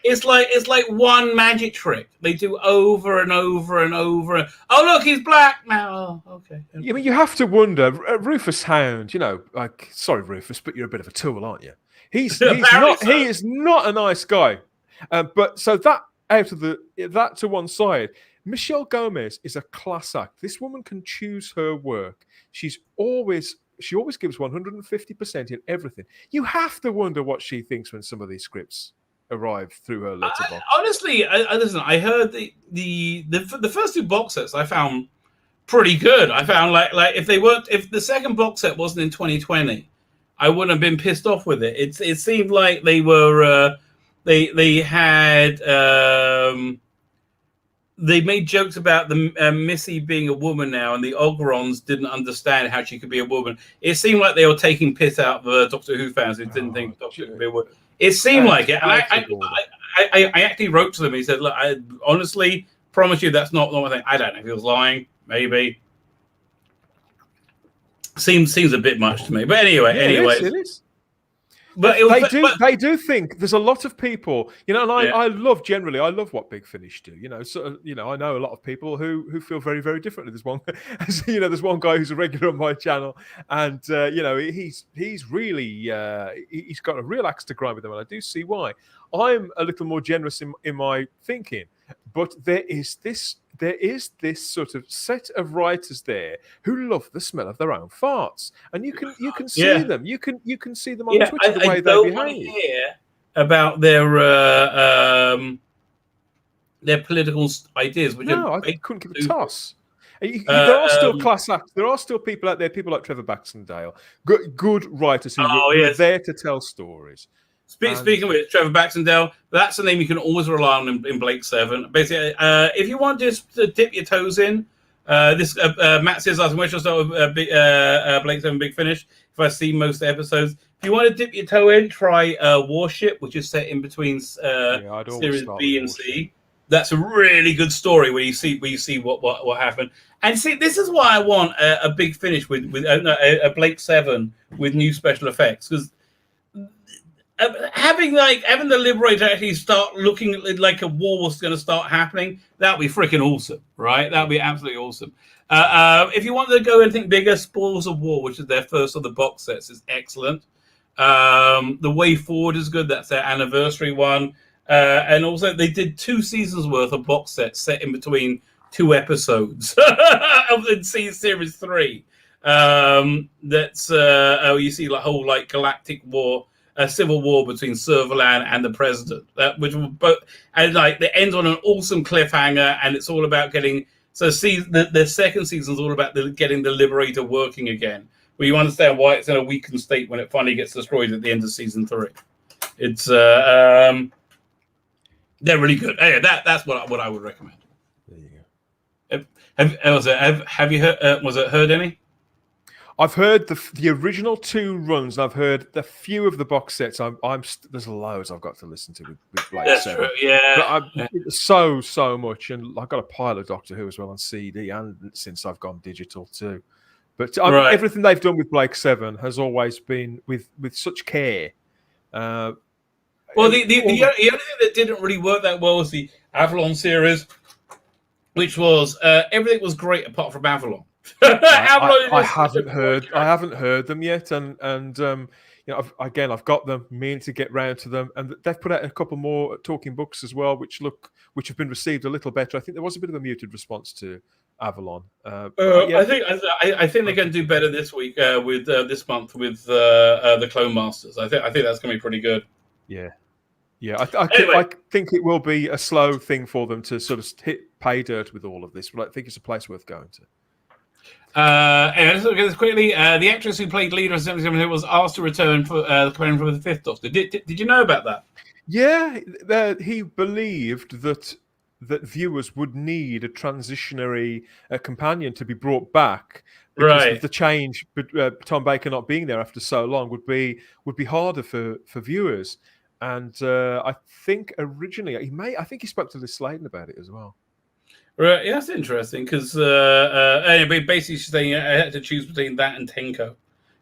It's like one magic trick they do over and over and over. Oh, look, he's black now. Oh, okay. Yeah, but you have to wonder, Rufus Hound. Sorry, Rufus, but you're a bit of a tool, aren't you? He's not. He is not a nice guy. But so that. Out of that to one side, Michelle Gomez is a class act. This woman can choose her work. She always gives 150% in everything. You have to wonder what she thinks when some of these scripts arrive through her letterbox. Honestly, listen. I heard the first two box sets I found pretty good. I found like if the second box set wasn't in 2020, I wouldn't have been pissed off with it. It seemed like they were. They had they made jokes about the Missy being a woman now, and the Ogrons didn't understand how she could be a woman. It seemed like they were taking piss out of the Doctor Who fans who didn't think Doctor Who could be a woman. It seemed like it. And I actually wrote to them. He said, "Look, I honestly promise you that's not my thing." I don't know if he was lying. Maybe seems a bit much to me. But anyway, It is. But they do think there's a lot of people, and I love what Big Finish do. I know a lot of people who feel very, very differently. There's one, there's one guy who's a regular on my channel, and he's really he's got a real axe to grind with them, and I do see why. I'm a little more generous in my thinking, but there is this sort of set of writers there who love the smell of their own farts, and you can see them. You can see them on Twitter the way they behave. Hear about their political ideas, which I couldn't give a toss. There are still class acts. There are still people out there, people like Trevor Baxendale, good writers who are there to tell stories. Speaking with Trevor Baxendale, that's a name you can always rely on in Blake 7. Basically, if you want just to dip your toes in, Matt says, "I wish I start with Blake 7 Big Finish. If I see most of the episodes, if you want to dip your toe in, try Warship, which is set in between series B and C. That's a really good story where you see what happened. And see, this is why I want a Big Finish with a Blake 7 with new special effects, because having the Liberator actually start looking like a war was going to start happening, that'd be freaking awesome, right? That'd be absolutely awesome. If you want to go anything bigger, Spoils of War, which is their first of the box sets, is excellent. The Way Forward is good. That's their anniversary one. And also they did 2 seasons worth of box sets set in between 2 episodes of the series 3. That's you see like whole galactic war. A civil war between Servalan and the president, which will both, and they end on an awesome cliffhanger, and it's all about getting. So, the second season is all about getting the Liberator working again, where you understand why it's in a weakened state when it finally gets destroyed at the end of season 3. It's they're really good. Anyway, that's what I would recommend. There you go. Have you heard? Was it heard any? I've heard the original 2 runs, and I've heard a few of the box sets. There's loads I've got to listen to with Blake. That's true, yeah. But so much, and I've got a pile of Doctor Who as well on CD, and since I've gone digital too. But everything they've done with Blake 7 has always been with such care. Well, the only thing that didn't really work that well was the Avalon series, which was everything was great apart from Avalon. I haven't heard them yet, and I've got them, meaning to get round to them, and they've put out a couple more talking books as well, which have been received a little better. I think there was a bit of a muted response to Avalon. I think they're going to do better this week with this month with the Clone Masters. I think that's going to be pretty good. Yeah. I think it will be a slow thing for them to sort of hit pay dirt with all of this, but I think it's a place worth going to. Let's look at this quickly. The actress who played Leader was asked to return for the Command from the 5th Doctor. Did you know about that? Yeah, he believed that viewers would need a transitionary companion to be brought back because of the change. But Tom Baker not being there after so long would be harder for viewers. And I think originally I think he spoke to Liz Sladen about it as well. Right, yeah, that's interesting because anyway, basically she's saying I had to choose between that and Tenko,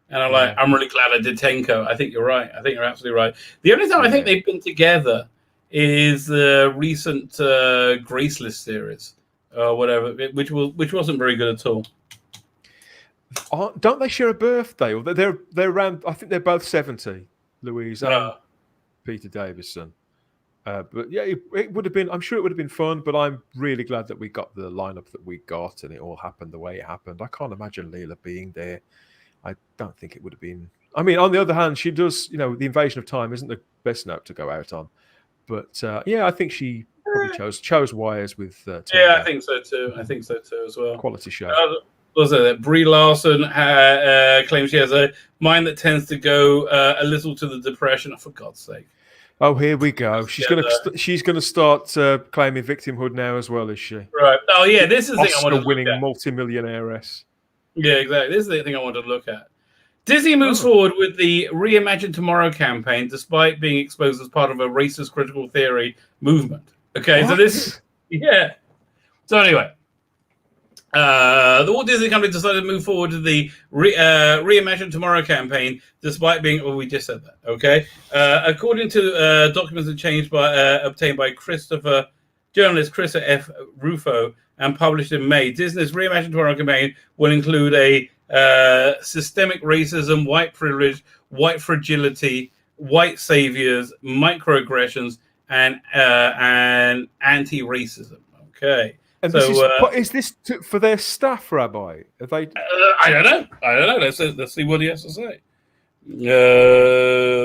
and I'm really glad I did Tenko. I think you're right. I think you're absolutely right. The only time I think they've been together is the recent Graceless series or whatever, which wasn't very good at all. Don't they share a birthday? Or they're around? I think they're both 70. Louise and Peter Davison. But yeah, it would have been. I'm sure it would have been fun. But I'm really glad that we got the lineup that we got, and it all happened the way it happened. I can't imagine Leela being there. I don't think it would have been. I mean, on the other hand, she does. The Invasion of Time isn't the best note to go out on. But yeah, I think she probably chose wires with. I think so too. I think so too as well. Quality show. Also, that Brie Larson claims she has a mind that tends to go a little to the depression. For God's sake. Oh, here we go. She's gonna start claiming victimhood now as well, is she? Right. Oh, yeah. This is the thing I want to winning multimillionairess. Yeah, exactly. This is the thing I wanted to look at. Disney moves forward with the Reimagine Tomorrow campaign, despite being exposed as part of a racist critical theory movement. Okay, so this, So anyway, The Walt Disney Company decided to move forward with the Reimagine Tomorrow campaign, despite being. Oh, we just said that. Okay. According to documents obtained by journalist Christopher F. Rufo and published in May, Disney's Reimagine Tomorrow campaign will include a systemic racism, white privilege, white fragility, white saviors, microaggressions, and anti-racism. Okay. And So, is this for their staff, Rabbi? Are they? I don't know. Let's see what he has to say.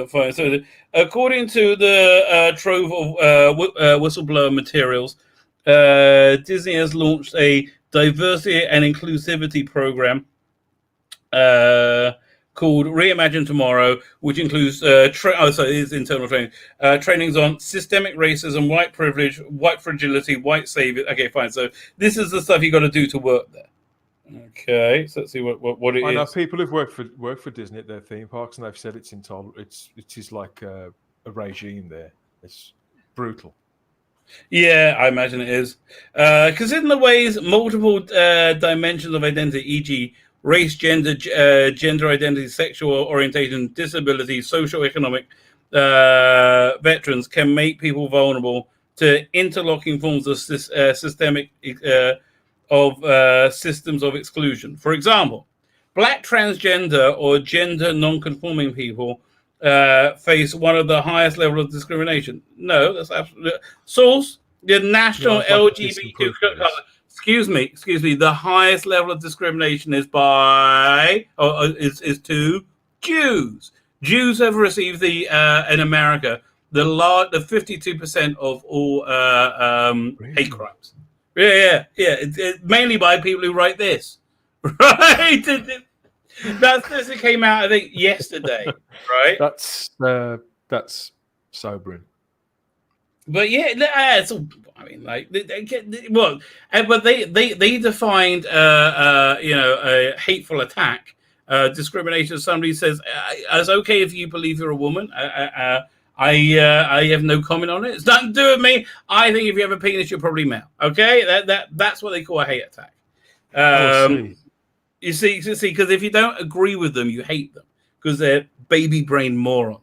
Fine. So, according to the trove of whistleblower materials, Disney has launched a diversity and inclusivity program called Reimagine Tomorrow, which includes it's internal training, trainings on systemic racism, white privilege, white fragility, white savior. Okay, fine. So this is the stuff you got to do to work there. Okay, so let's see what it is. I know people who've worked for Disney at their theme parks, and they've said it's intolerable. It is like a regime there. It's brutal. Yeah, I imagine it is. Because in the ways multiple dimensions of identity, e.g., race, gender, gender identity, sexual orientation, disability, socioeconomic veterans can make people vulnerable to interlocking forms of systemic systems of exclusion. For example, Black transgender or gender non-conforming people face one of the highest levels of discrimination. No, that's absolutely source. The national LGBTQ. Excuse me. The highest level of discrimination is is to Jews. Jews have received in America the 52% of all hate crimes. Yeah. It's mainly by people who write this, right? This came out, I think, yesterday, right? That's sobering. But yeah, it's all, I mean, like, but they defined, a hateful attack, discrimination. Somebody says it's okay if you believe you're a woman. I have no comment on it. It's nothing to do with me. I think if you have a penis, you're probably male. Okay, that's what they call a hate attack. You see, because if you don't agree with them, you hate them because they're baby brain morons.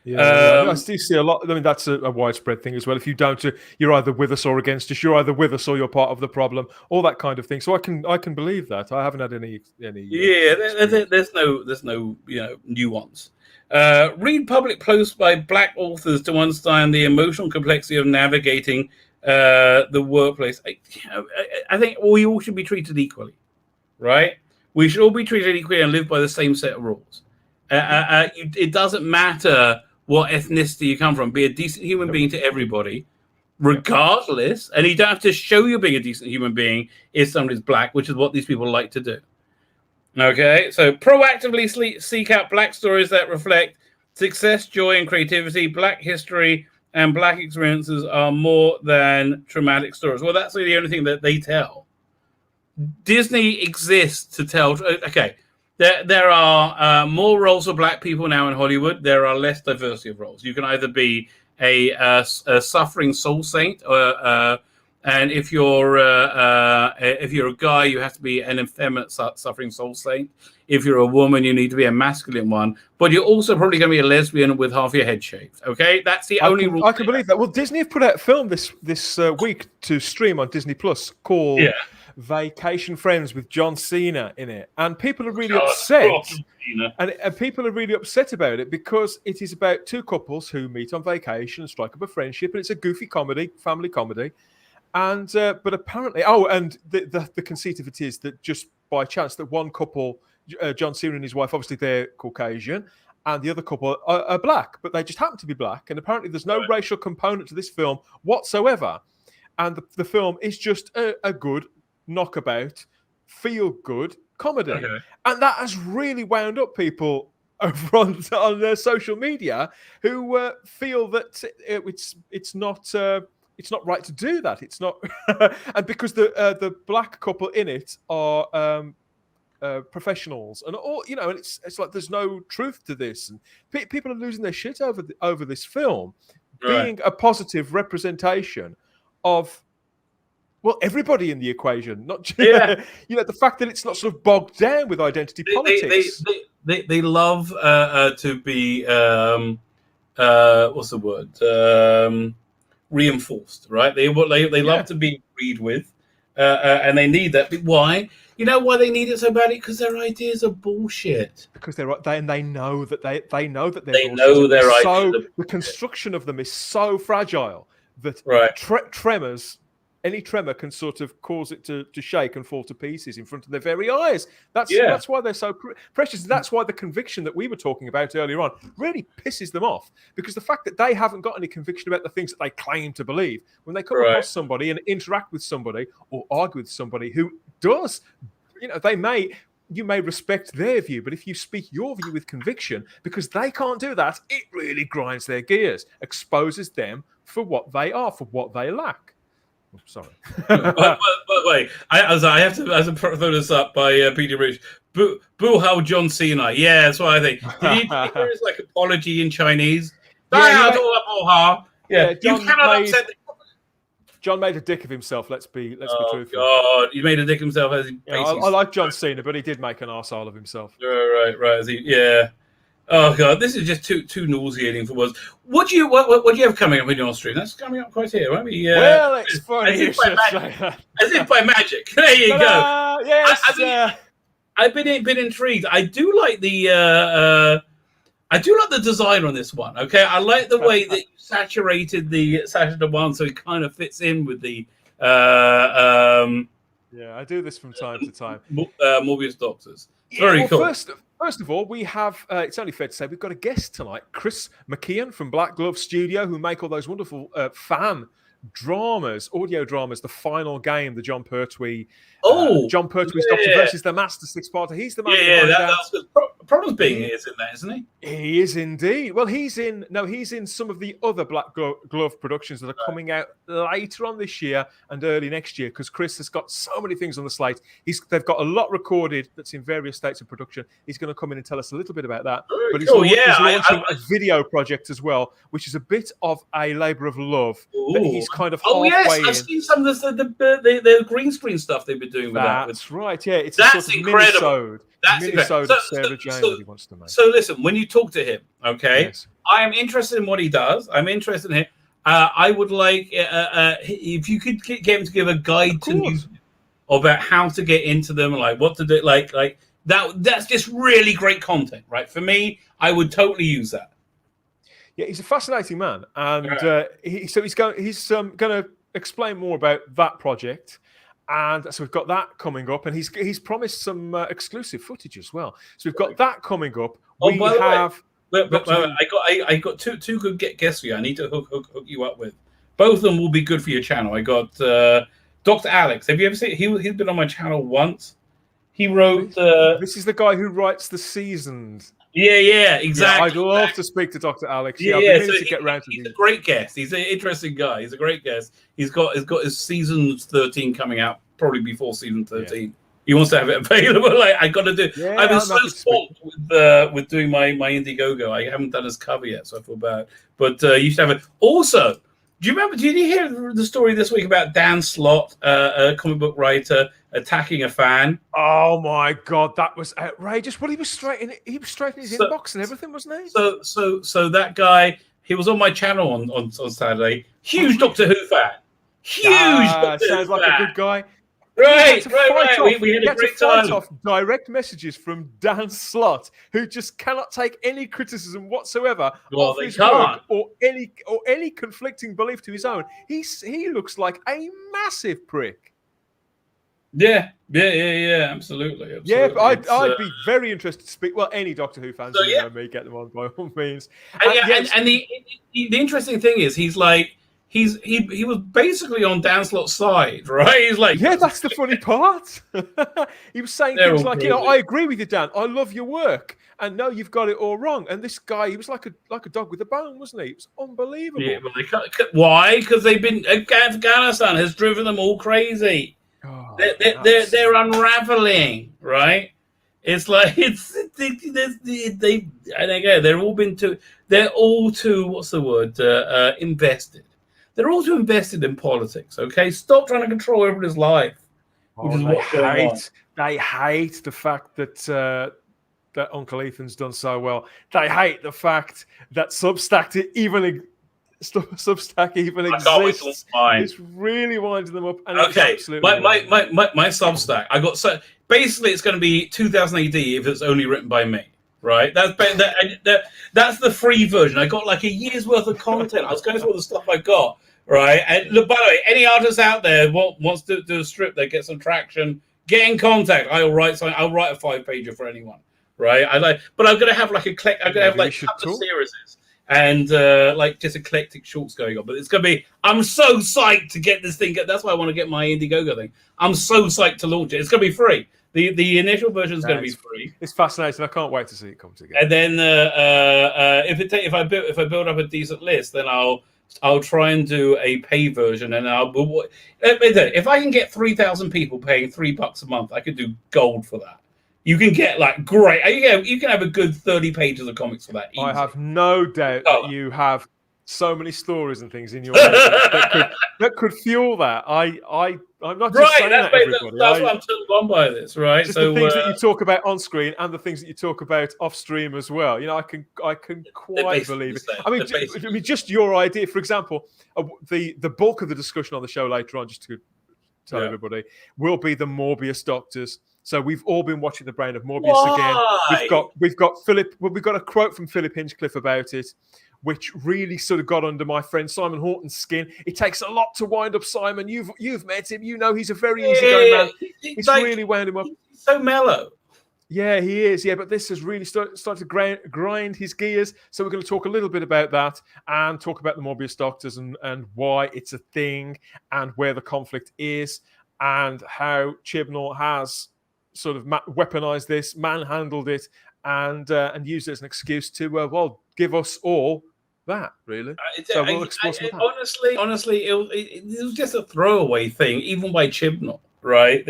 Yeah, I still see a lot. I mean, that's a widespread thing as well. If you don't, you're either with us or against us. You're either with us or you're part of the problem. All that kind of thing. So I can believe that. I haven't had any. Yeah, there's no nuance. Read public posts by Black authors to understand the emotional complexity of navigating the workplace. I think we all should be treated equally, right? We should all be treated equally and live by the same set of rules. It doesn't matter what ethnicity you come from. Be a decent human being to everybody, regardless. And you don't have to show you're being a decent human being if somebody's Black, which is what these people like to do. Okay, so proactively seek out Black stories that reflect success, joy, and creativity. Black history and Black experiences are more than traumatic stories. Well, that's the only thing that they tell. Disney exists to tell. Okay, there are more roles for Black people now in Hollywood. There are less diversity of roles. You can either be a suffering soul saint, and if you're a guy, you have to be an effeminate suffering soul saint. If you're a woman, you need to be a masculine one. But you're also probably going to be a lesbian with half your head shaved. Okay, that's the only rule. I can believe that. Well, Disney have put out a film this week to stream on Disney Plus called Vacation Friends with John Cena in it, and people are really upset. And people are really upset about it because it is about two couples who meet on vacation and strike up a friendship, and it's a goofy comedy, family comedy. And but apparently, and the conceit of it is that just by chance that one couple, John Cena and his wife, obviously they're Caucasian, and the other couple are Black, but they just happen to be Black. And apparently, there's no racial component to this film whatsoever. And the film is just a good knockabout, feel good comedy, and that has really wound up people over on social media who feel that it's not right to do that. It's not, and because the Black couple in it are professionals and all, and it's like there's no truth to this, and people are losing their shit over this film being a positive representation of Well, everybody in the equation, not just, the fact that it's not sort of bogged down with identity politics. They love to be what's the word? Reinforced, right? They love to be agreed with, and they need that. But why? You know why they need it so badly? Because their ideas are bullshit. Because they know that they're they bullshit. know their ideas. The construction of them is so fragile that tremors. Any tremor can sort of cause it to shake and fall to pieces in front of their very eyes. That's why they're so precious. That's why the conviction that we were talking about earlier on really pisses them off, because the fact that they haven't got any conviction about the things that they claim to believe, when they come across somebody and interact with somebody or argue with somebody who does, you may respect their view, but if you speak your view with conviction, because they can't do that, it really grinds their gears, exposes them for what they are, for what they lack. Sorry. but wait, I have to throw this up by Peter Rich. Boo how John Cena. Yeah, that's what I think. Did you hear his apology in Chinese? John made a dick of himself. Let's be truthful. God, he made a dick of himself. I like John Cena, but he did make an arsehole of himself. Right. Oh God, this is just too nauseating for words. What do you have coming up in your stream? That's coming up quite here, won't we? Well, it's funny. As if by magic. There you go. Yes. I've been intrigued. I do like the design on this one. Okay, I like the way that you saturated the one, so it kind of fits in with the. I do this from time to time. Morbius Doctors. Very cool. First of all, we have, it's only fair to say, we've got a guest tonight, Chris McKeon from Black Glove Studio, who make all those wonderful fan dramas, audio dramas, The Final Game, the John Pertwee. John Pertwee's Doctor versus the Master Six-parter. He's the man behind that. Problems being is in that, isn't he? He is indeed. Well, he's in some of the other Black Glove productions that are coming out later on this year and early next year, because Chris has got so many things on the slate. They've got a lot recorded that's in various states of production. He's going to come in and tell us a little bit about that. But he's launching a video project as well, which is a bit of a labour of love. That he's kind of halfway in. I've seen some of the green screen stuff they've been doing with that. That's right, yeah. It's that's a sort of incredible. Minisode of Sarah Jane that he wants to make. So listen, when you talk to him, okay, I am interested in what he does. I'm interested in him. I would like if you could get him to give a guide to news about how to get into them, like what to do, like that. That's just really great content, right? For me, I would totally use that. Yeah, he's a fascinating man, and he's going to explain more about that project. And so we've got that coming up, and he's promised some exclusive footage as well. So we've got that coming up. I got two good guests for you. I need to hook you up with. Both of them will be good for your channel. I got Dr. Alex. Have you ever seen? He's been on my channel once. He wrote. This is the guy who writes The Seasoned. Yeah, exactly. I'd love to speak to Dr. Alex. He's a great guest. He's an interesting guy. He's a great guest. He's got his season 13 coming out probably before season 13. Yeah. He wants to have it available. I got to do. Yeah, I've been so swamped with doing my Indiegogo. I haven't done his cover yet, so I feel bad. But you should have it. Also, do you remember? Did you hear the story this week about Dan Slott, a comic book writer, attacking a fan? Oh my God, that was outrageous! Well, he was straightening his inbox and everything, wasn't he? So that guy, he was on my channel on Saturday. Huge Doctor Who fan. Sounds like a good guy. Right. We had a great time. Off direct messages from Dan Slott, who just cannot take any criticism whatsoever of his work or any conflicting belief to his own. He looks like a massive prick. Yeah, absolutely. Yeah, but I'd be very interested to speak. Well, any Doctor Who fans who know me, get them on by all means. And the interesting thing is, he was basically on Dan Slott's side, right? He's like, that's the funny part. He was saying things like, I agree with you, Dan. I love your work, and no, you've got it all wrong. And this guy, he was like a dog with a bone, wasn't he? It was unbelievable. Yeah, but why? Because Afghanistan has driven them all crazy. Oh, they're unraveling, right? It's like they're all too what's the word? Invested. they're all too invested in politics. Okay, stop trying to control everybody's life. Which is what's going on. They hate the fact that that Uncle Ethan's done so well. They hate the fact that Substack even exists. It's really winding them up. And okay, my Substack. I got so basically it's going to be 2000 AD if it's only written by me. Right, that's the free version. I got like a year's worth of content. I was going through all the stuff I got. Right, and look, by the way, any artist out there wants to do a strip that gets some traction, get in contact. I'll write something. I'll write a 5-pager for anyone. Right, but I'm gonna have like I'm gonna have like a couple of series and like just eclectic shorts going on. But it's gonna be. I'm so psyched to get this thing. That's why I want to get my Indiegogo thing. I'm so psyched to launch it. It's gonna be free. The initial version is going to be free. It's fascinating. I can't wait to see it come together. And then if I build up a decent list, then I'll try and do a pay version. And if I can get 3,000 people paying $3 a month, I could do gold for that. You can get like great. You can have a good 30 pages of comics for that. Easy. I have no doubt that you have so many stories and things in your life that could fuel that. I'm not just saying that, everybody. That's why I'm totally on by this, right? Just the things that you talk about on screen and the things that you talk about off stream as well. You know, I can quite believe it. I mean, just your idea, for example, the bulk of the discussion on the show later on, just to tell everybody, will be the Morbius Doctors. So we've all been watching The Brain of Morbius again. We've got Philip. Well, we've got a quote from Philip Hinchcliffe about it, which really sort of got under my friend Simon Horton's skin. It takes a lot to wind up Simon. You've met him. You know he's a very easygoing man. It's like, really wound him up. He's so mellow. Yeah, he is. Yeah, but this has really started to grind his gears. So we're going to talk a little bit about that and talk about the Morbius Doctors and why it's a thing and where the conflict is and how Chibnall has sort of weaponized this, manhandled it, and used it as an excuse to give us all that, really. So we'll explore some of that. Honestly, it was just a throwaway thing, even by Chibnall, right?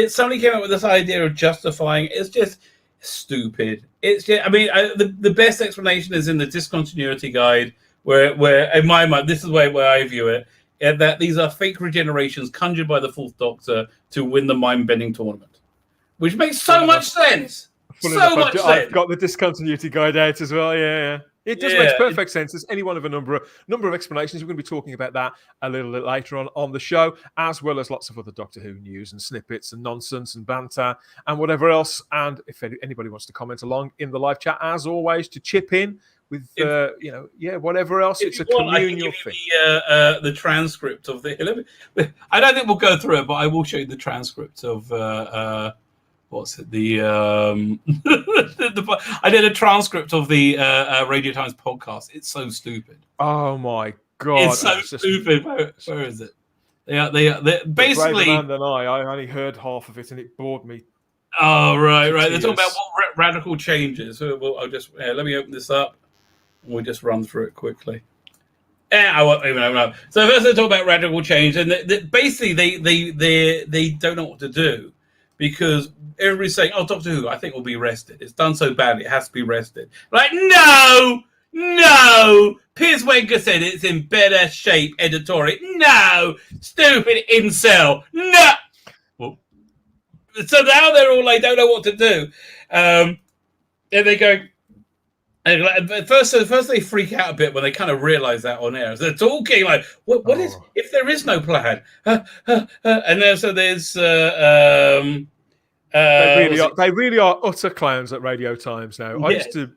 Somebody came up with this idea of justifying. It's just stupid. It's just, I mean, the best explanation is in the discontinuity guide, where in my mind, this is where I view it, that these are fake regenerations conjured by the Fourth Doctor to win the mind-bending tournament, which makes so much sense. I've got the discontinuity guide out as well. Yeah. It does make perfect sense. There's any one of a number of explanations. We're going to be talking about that a little bit later on the show, as well as lots of other Doctor Who news and snippets and nonsense and banter and whatever else. And if anybody wants to comment along in the live chat, as always, to chip in with whatever else. It's a communal thing. The transcript of the. I don't think we'll go through it, but I will show you the transcript of. What's it? I did a transcript of the Radio Times podcast. It's so stupid. Oh my god! It's so stupid. Where is it? They're basically. Braver man than I only heard half of it, and it bored me. Oh right. They're talking about what radical changes. So I'll just let me open this up. We'll just run through it quickly. I won't even open up. So first they talk about radical change, and basically they don't know what to do. Because everybody's saying, "Oh, Doctor Who, I think will be arrested. It's done so badly, it has to be arrested." Like, no. Piers Wenker said it's in better shape editorially. No, stupid incel. No. Well, so now they're all like, don't know what to do. And they go. And first they freak out a bit when they kind of realize that on air. So they're talking like, "What is if there is no plan?" And then so there's they really are utter clowns at Radio Times now. I used to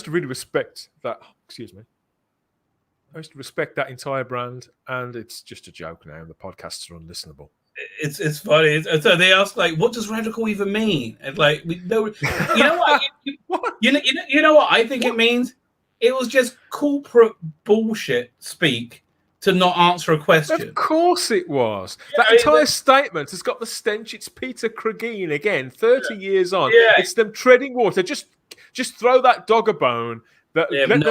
really respect that. Excuse me. I used to respect that entire brand, and it's just a joke now. The podcasts are unlistenable. It's funny. So they ask like, "What does radical even mean?" And like, we know, you know what? You know what I think it means? It was just corporate bullshit speak to not answer a question. Of course it was. That entire statement has got the stench. It's Peter Cregeen again, 30 years on. Yeah. It's them treading water. Just throw that dog a bone. Let them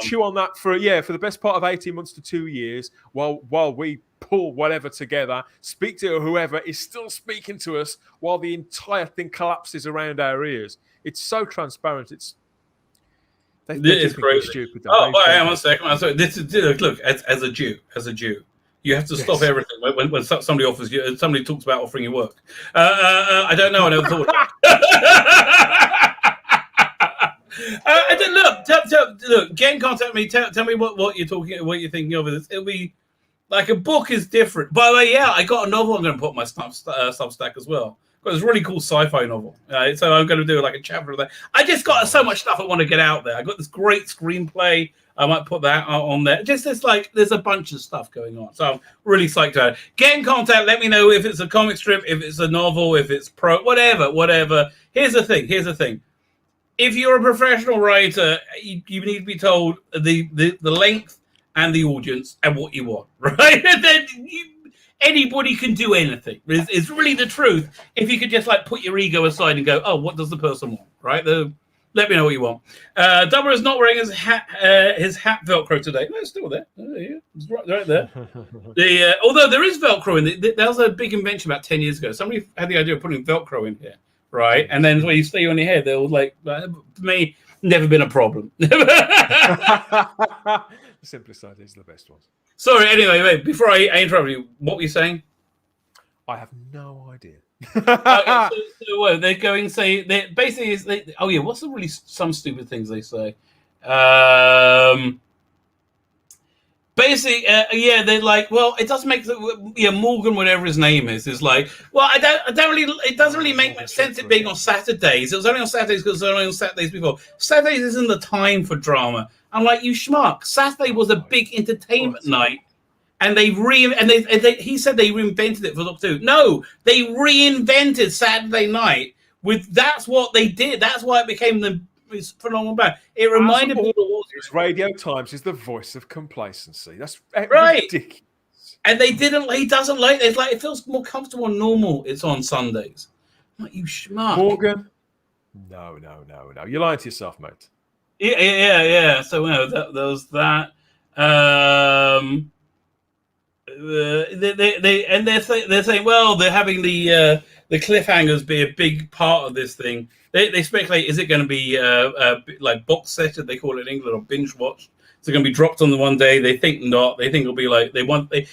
chew on that for the best part of 18 months to 2 years while we pull whatever together, speak to whoever is still speaking to us while the entire thing collapses around our ears. It's so transparent. They This just is think we're crazy. stupid. Oh, wait, hang on a second. I'm sorry. This is look as a Jew, you have to stop everything when somebody offers you. Somebody talks about offering you work. I don't know. I never thought. Look. Get in contact with me. Tell me what you're talking, what you're thinking of. It'll be like a book is different. By the way, yeah, I got a novel. I'm going to put on my Substack as well. Got this really cool sci-fi novel. So I'm going to do like a chapter of that. I just got so much stuff I want to get out there. I got this great screenplay. I might put that on there. Just there's a bunch of stuff going on. So I'm really psyched about it. Get in contact. Let me know if it's a comic strip, if it's a novel, if it's whatever. Here's the thing. If you're a professional writer, you need to be told the length and the audience and what you want, right? And then anybody can do anything. It's really the truth. If you could just like put your ego aside and go, oh, what does the person want, right? Let me know what you want. Dubber is not wearing his hat Velcro today. No, it's still there. It's right there. Although there is Velcro in it. That was a big invention about 10 years ago. Somebody had the idea of putting Velcro in here, right? And then when you stay on your head, they'll like, for me, never been a problem. The simplest ideas are the best ones. Sorry, anyway, wait, before I interrupt you, what were you saying? I have no idea. So they're going say they basically what's the really some stupid things they say? They're like, well, it doesn't make Morgan, whatever his name is like, well, I don't really, it doesn't really make much sense it being on Saturdays. It was only on Saturdays because it was only on Saturdays before. Saturdays isn't the time for drama. I'm like, you schmuck. Saturday was a big entertainment night. And he said they reinvented it for Doctor Who. No, they reinvented Saturday night. That's what they did. That's why it became the phenomenal band. It reminded people. Radio Times is the voice of complacency. That's right. Ridiculous. And they didn't. He doesn't like. It's like it feels more comfortable and normal. It's on Sundays. I'm like, you schmuck. Morgan. No. You're lying to yourself, mate. Yeah. So there was that. They're saying, well, they're having the cliffhangers be a big part of this thing. They speculate, is it going to be like box set, they call it in England, or binge watch? Is it going to be dropped on the one day? They think not. They think it'll be like they want it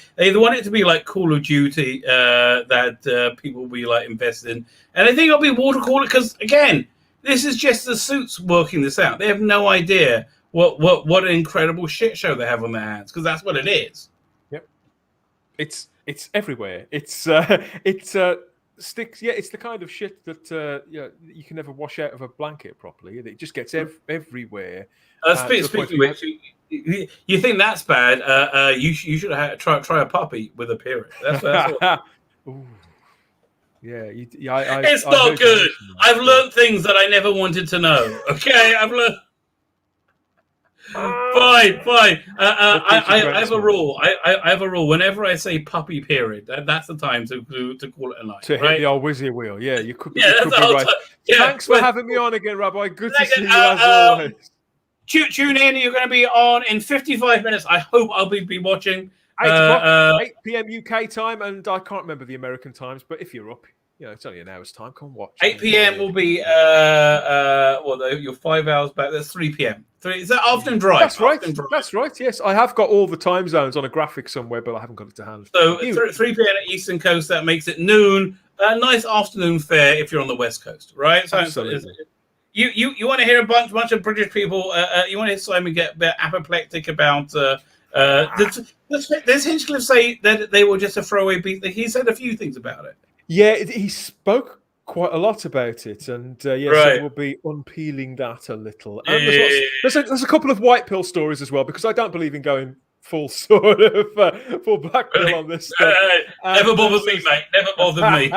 to be like Call of Duty that people will be like invested in, and I think it'll be water cooler because again, this is just the suits working this out. They have no idea what an incredible shit show they have on their hands because that's what it is. It's everywhere. It's sticks. Yeah, it's the kind of shit that you can never wash out of a blanket properly. It just gets everywhere. Speaking of which, you think that's bad? You should try a puppy with a period. That's what. Ooh. Yeah, it's not good. I've learned things that I never wanted to know. Okay, I've learned. Fine. I have a rule. I have a rule. Whenever I say puppy period, that's the time to call it a night. To right? hit the old whizzy wheel. Yeah, you could be that's right. Thanks for having me on again, Rabbi. Good to see you as always. Tune in. You're going to be on in 55 minutes. I hope I'll be watching. 8 p.m. UK time, and I can't remember the American times, but if you're up, it's only an hour's time. Come watch. 8 p.m. will be you're 5 hours back. That's 3 p.m. Is that afternoon drive? That's right. That's right. Yes, I have got all the time zones on a graphic somewhere, but I haven't got it to hand. So 3 p.m. at Eastern Coast. That makes it noon. A nice afternoon fare if you're on the West Coast, right? So absolutely. You want to hear a bunch of British people? You want to hear Simon get a bit apoplectic about? Does Hinchcliffe say that they were just a throwaway beat? He said a few things about it. Yeah, he spoke quite a lot about it, and so we'll be unpeeling that a little. And there's a couple of white pill stories as well, because I don't believe in going full sort of full black pill on this stuff. Never bothered me, mate. Never bothered me.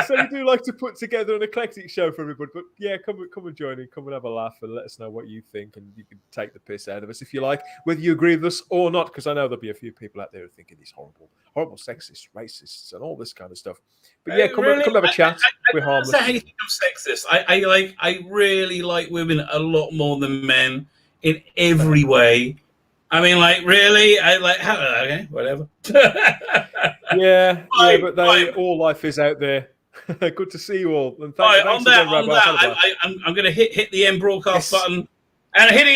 So we do like to put together an eclectic show for everybody. But yeah, come and join in, come and have a laugh, and let us know what you think, and you can take the piss out of us if you like, whether you agree with us or not, because I know there'll be a few people out there who are thinking these horrible sexist, racists, and all this kind of stuff. But yeah, come have a chat. We're harmless. I think I'm sexist. I really like women a lot more than men in every way. I mean, really? Okay, whatever. yeah, but all life is out there. Good to see you all. And thanks I'm going to hit the end broadcast button. And hitting